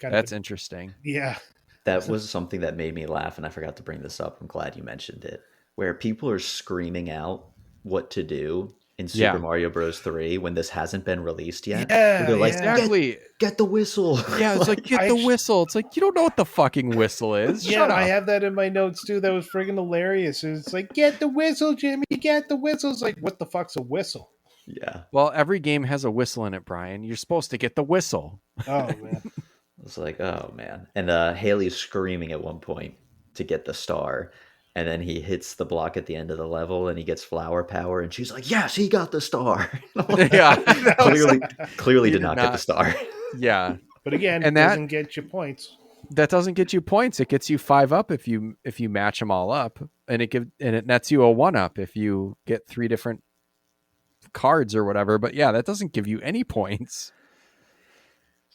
Kind that's of interesting. yeah. That was something that made me laugh, and I forgot to bring this up. I'm glad you mentioned it. Where people are screaming out what to do in Super Yeah. Mario Bros. 3 when this hasn't been released yet. Yeah, They're like, yeah. Exactly. get the whistle. Yeah, it's like get I the actu- whistle. It's like you don't know what the fucking whistle is. Yeah, Shut up. I have that in my notes too. That was friggin' hilarious. It's like, get the whistle, Jimmy, get the whistle. It's like, what the fuck's a whistle? Yeah. Well, every game has a whistle in it, Brian. You're supposed to get the whistle. Oh man. It's like, oh man. And Haley's screaming at one point to get the star. And then he hits the block at the end of the level and he gets flower power. And she's like, yes, he got the star. Yeah. Clearly He did did not get the not. star. Yeah. But again, And it that- doesn't get you points. That doesn't get you points. It gets you 5 up if you match them all up, and it nets you a 1 up if you get 3 different cards or whatever. But yeah, that doesn't give you any points.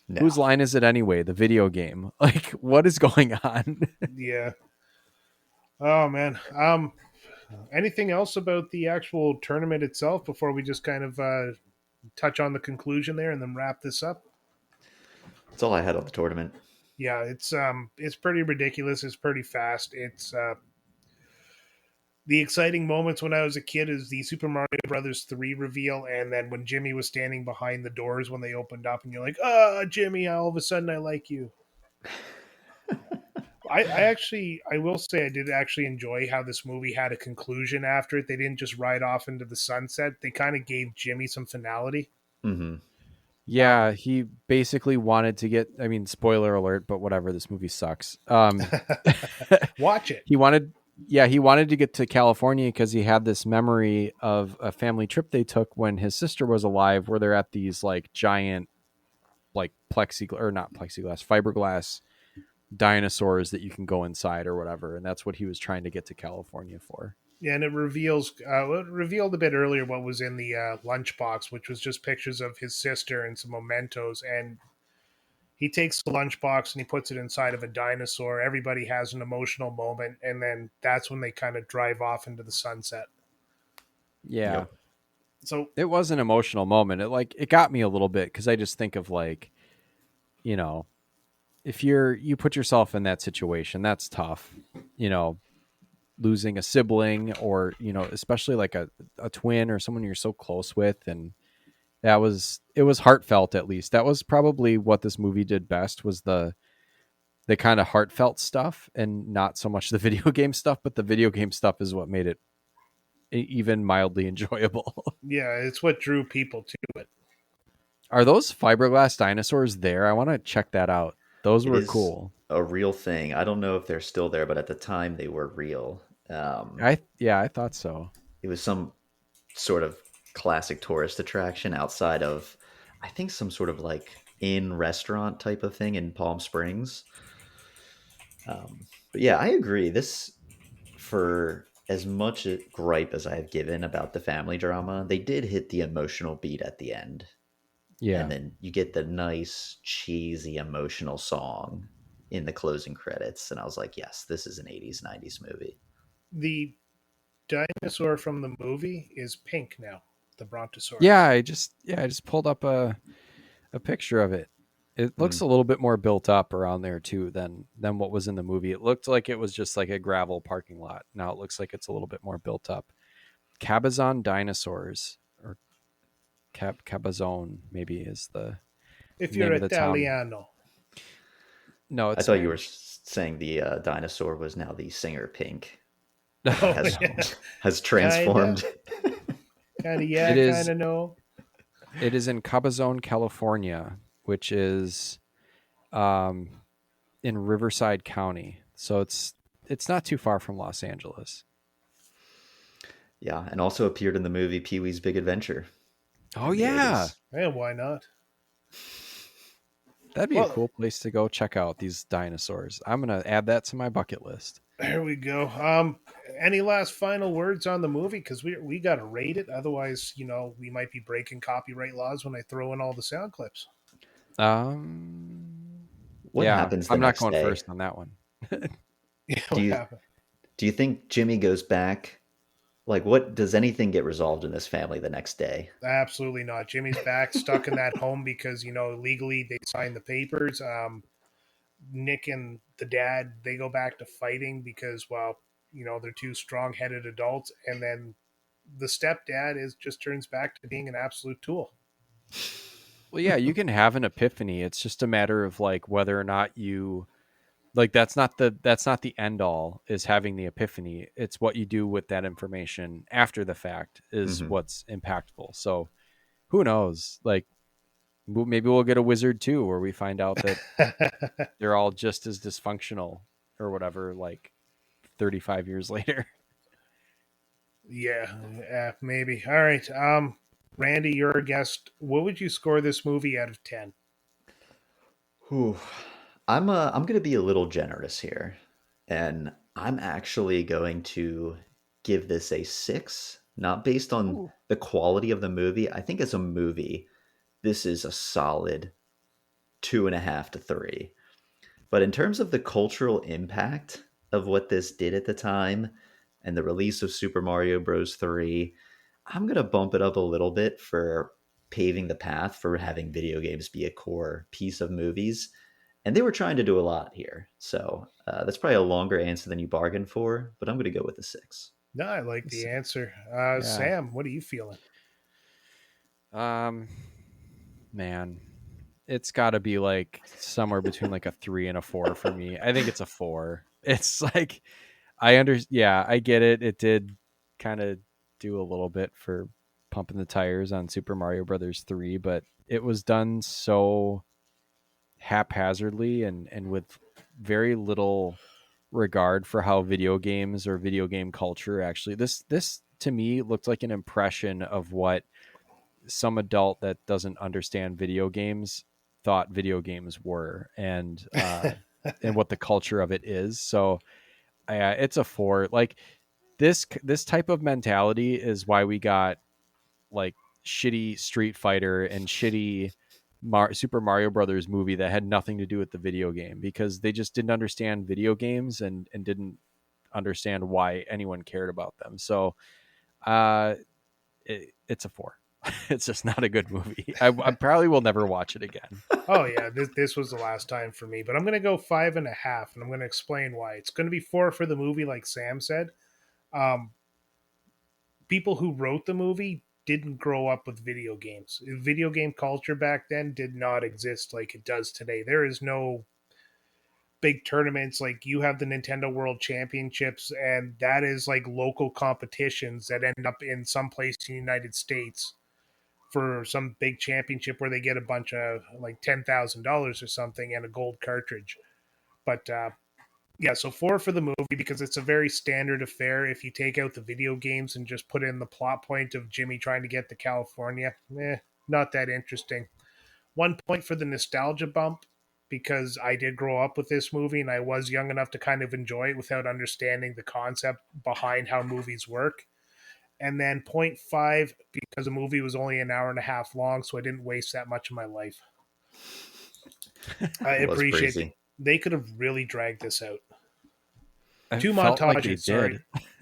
No. Whose line is it anyway? The video game. Like, what is going on? Yeah. Oh man. Anything else about the actual tournament itself before we just kind of touch on the conclusion there and then wrap this up? That's all I had on the tournament. Yeah, it's pretty ridiculous. It's pretty fast. It's the exciting moments when I was a kid is the Super Mario Brothers 3 reveal, and then when Jimmy was standing behind the doors when they opened up, and you're like, Jimmy, all of a sudden I like you. I will say I did actually enjoy how this movie had a conclusion after it. They didn't just ride off into the sunset. They kind of gave Jimmy some finality. Hmm. Yeah, he basically wanted to get, I mean, spoiler alert, but whatever, this movie sucks. Watch it. He wanted he wanted to get to California because he had this memory of a family trip they took when his sister was alive, where they're at these like giant, like plexiglass, or not plexiglass, fiberglass dinosaurs that you can go inside or whatever, and that's what he was trying to get to California for. Yeah, and it reveals it revealed a bit earlier what was in the lunchbox, which was just pictures of his sister and some mementos. And he takes the lunchbox and he puts it inside of a dinosaur. Everybody has an emotional moment, and then that's when they kind of drive off into the sunset. Yeah. Yep. So It was an emotional moment. It got me a little bit because I just think of like, you know, if you put yourself in that situation, that's tough. You know, losing a sibling or, you know, especially like a twin or someone you're so close with. And it was heartfelt. At least that was probably what this movie did best, was the kind of heartfelt stuff and not so much the video game stuff, but the video game stuff is what made it even mildly enjoyable. yeah, it's what drew people to it. Are those fiberglass dinosaurs there? I want to check that out. Those It were is cool. a real thing. I don't know if they're still there, but at the time they were real. I thought so. It was some sort of classic tourist attraction outside of, I think, some sort of like in restaurant type of thing in Palm Springs. But yeah, I agree. This, for as much gripe as I have given about the family drama, they did hit the emotional beat at the end. And Yeah. then you get the nice, cheesy, emotional song in the closing credits. And I was like, yes, this is an 80s, 90s movie. The dinosaur from the movie is pink now, the Brontosaurus. I just pulled up a picture of it. It looks Mm. a little bit more built up around there too than what was in the movie. It looked like it was just like a gravel parking lot. Now it looks like it's a little bit more built up. Cabazon dinosaurs, or Cabazon maybe is the If you're name of the town. Italiano. No, I it's thought you were Spanish. saying the dinosaur was now the singer Pink. Oh, Has yeah. has Kinda. transformed. Kinda, It yeah, is kinda, no. it is in Cabazon, California, which is um in Riverside County. So it's not too far from Los Angeles. Yeah, and also appeared in the movie Pee Wee's Big Adventure Oh in the yeah. 80s. Yeah, why not? That'd be a Well, cool place to go check out these dinosaurs. I'm going to add that to my bucket list. there we go. Any last final words on the movie? Because we gotta rate it. Otherwise, we might be breaking copyright laws when I throw in all the sound clips. Um What yeah, happens the I'm not next going day? first on that one. Yeah, Do what you happened? do you think Jimmy goes back? Like, what does anything get resolved in this family the next day? Absolutely not. Jimmy's back, stuck in that home because legally they signed the papers. Nick and the dad, they go back to fighting because, well, they're two strong-headed adults, and then the stepdad is just turns back to being an absolute tool. Well, yeah, you can have an epiphany. It's just a matter of like whether or not you like that's not the end all is having the epiphany. It's what you do with that information after the fact is Hmm. what's impactful. So, who knows? Like maybe we'll get a wizard too where we find out that they're all just as dysfunctional or whatever like 35 years later. Yeah, maybe. All right. Randy, you're a guest. What would you score this movie out of 10? Whew. I'm gonna be a little generous here, and I'm actually going to give this a 6, not based on Ooh. the quality of the movie. I think as a movie, this is a solid 2.5 to 3. But in terms of the cultural impact of what this did at the time and the release of Super Mario Bros. 3, I'm going to bump it up a little bit for paving the path for having video games be a core piece of movies. And they were trying to do a lot here. So that's probably a longer answer than you bargained for, but I'm going to go with a 6. No, I like the answer. Yeah. Sam, what are you feeling? Um man, it's got to be like somewhere between like a 3 and a 4 for me. I think it's a 4. It's like yeah, I get it. It did kind of do a little bit for pumping the tires on Super Mario Brothers 3, but it was done so haphazardly and with very little regard for how video games or video game culture actually this to me looked like an impression of what some adult that doesn't understand video games thought video games were, and what the culture of it is. So it's a 4. Like this type of mentality is why we got like shitty Street Fighter and shitty Super Mario Brothers movie that had nothing to do with the video game, because they just didn't understand video games and didn't understand why anyone cared about them. So it's a 4. It's just not a good movie. I probably will never watch it again. Oh yeah, this was the last time for me, but I'm gonna go 5.5, and I'm gonna explain why. It's gonna be 4 for the movie, like Sam said. Um, People who wrote the movie didn't grow up with video games. Video game culture back then did not exist like it does today. There is no big tournaments like you have the Nintendo World Championships, and that is like local competitions that end up in some place in the United States for some big championship where they get a bunch of like $10,000 or something and a gold cartridge. But yeah, so 4 for the movie because it's a very standard affair. If you take out the video games and just put in the plot point of Jimmy trying to get to California, not that interesting. 1 point for the nostalgia bump because I did grow up with this movie and I was young enough to kind of enjoy it without understanding the concept behind how movies work. And then 0.5 because the movie was only an hour and a half long, so I didn't waste that much of my life. I appreciate it. They could have really dragged this out. I 2 felt montages, like they sorry.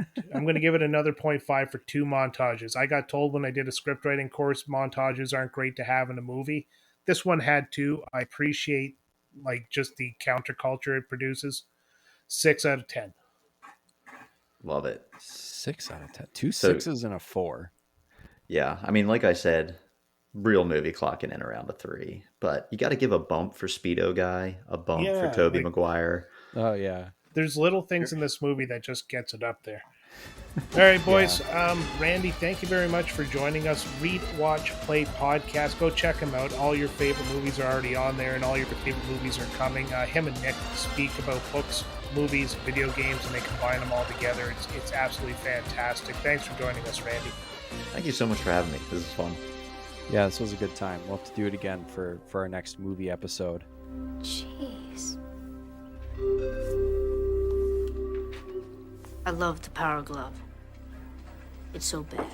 did. I'm going to give it another 0.5 for 2 montages. I got told when I did a script writing course, montages aren't great to have in a movie. This one had 2. I appreciate like just the counterculture it produces. 6 out of 10. Love it. 6 out of 10. Two So- sixes and a 4. Yeah, I mean, like I said, real movie clocking in around a 3, but you got to give a bump for Speedo Guy, a bump for Yeah, Tobey like- Maguire. Oh yeah. There's little things in this movie that just gets it up there. All right, boys. Randy, thank you very much for joining us. Read, Watch, Play podcast. Go check them out. All your favorite movies are already on there, and all your favorite movies are coming. Him and Nick speak about books, movies, video games, and they combine them all together. It's absolutely fantastic. Thanks for joining us, Randy. Thank you so much for having me. This is fun. Yeah, this was a good time. We'll have to do it again for our next movie episode. Jeez. I love the Power Glove. It's so bad.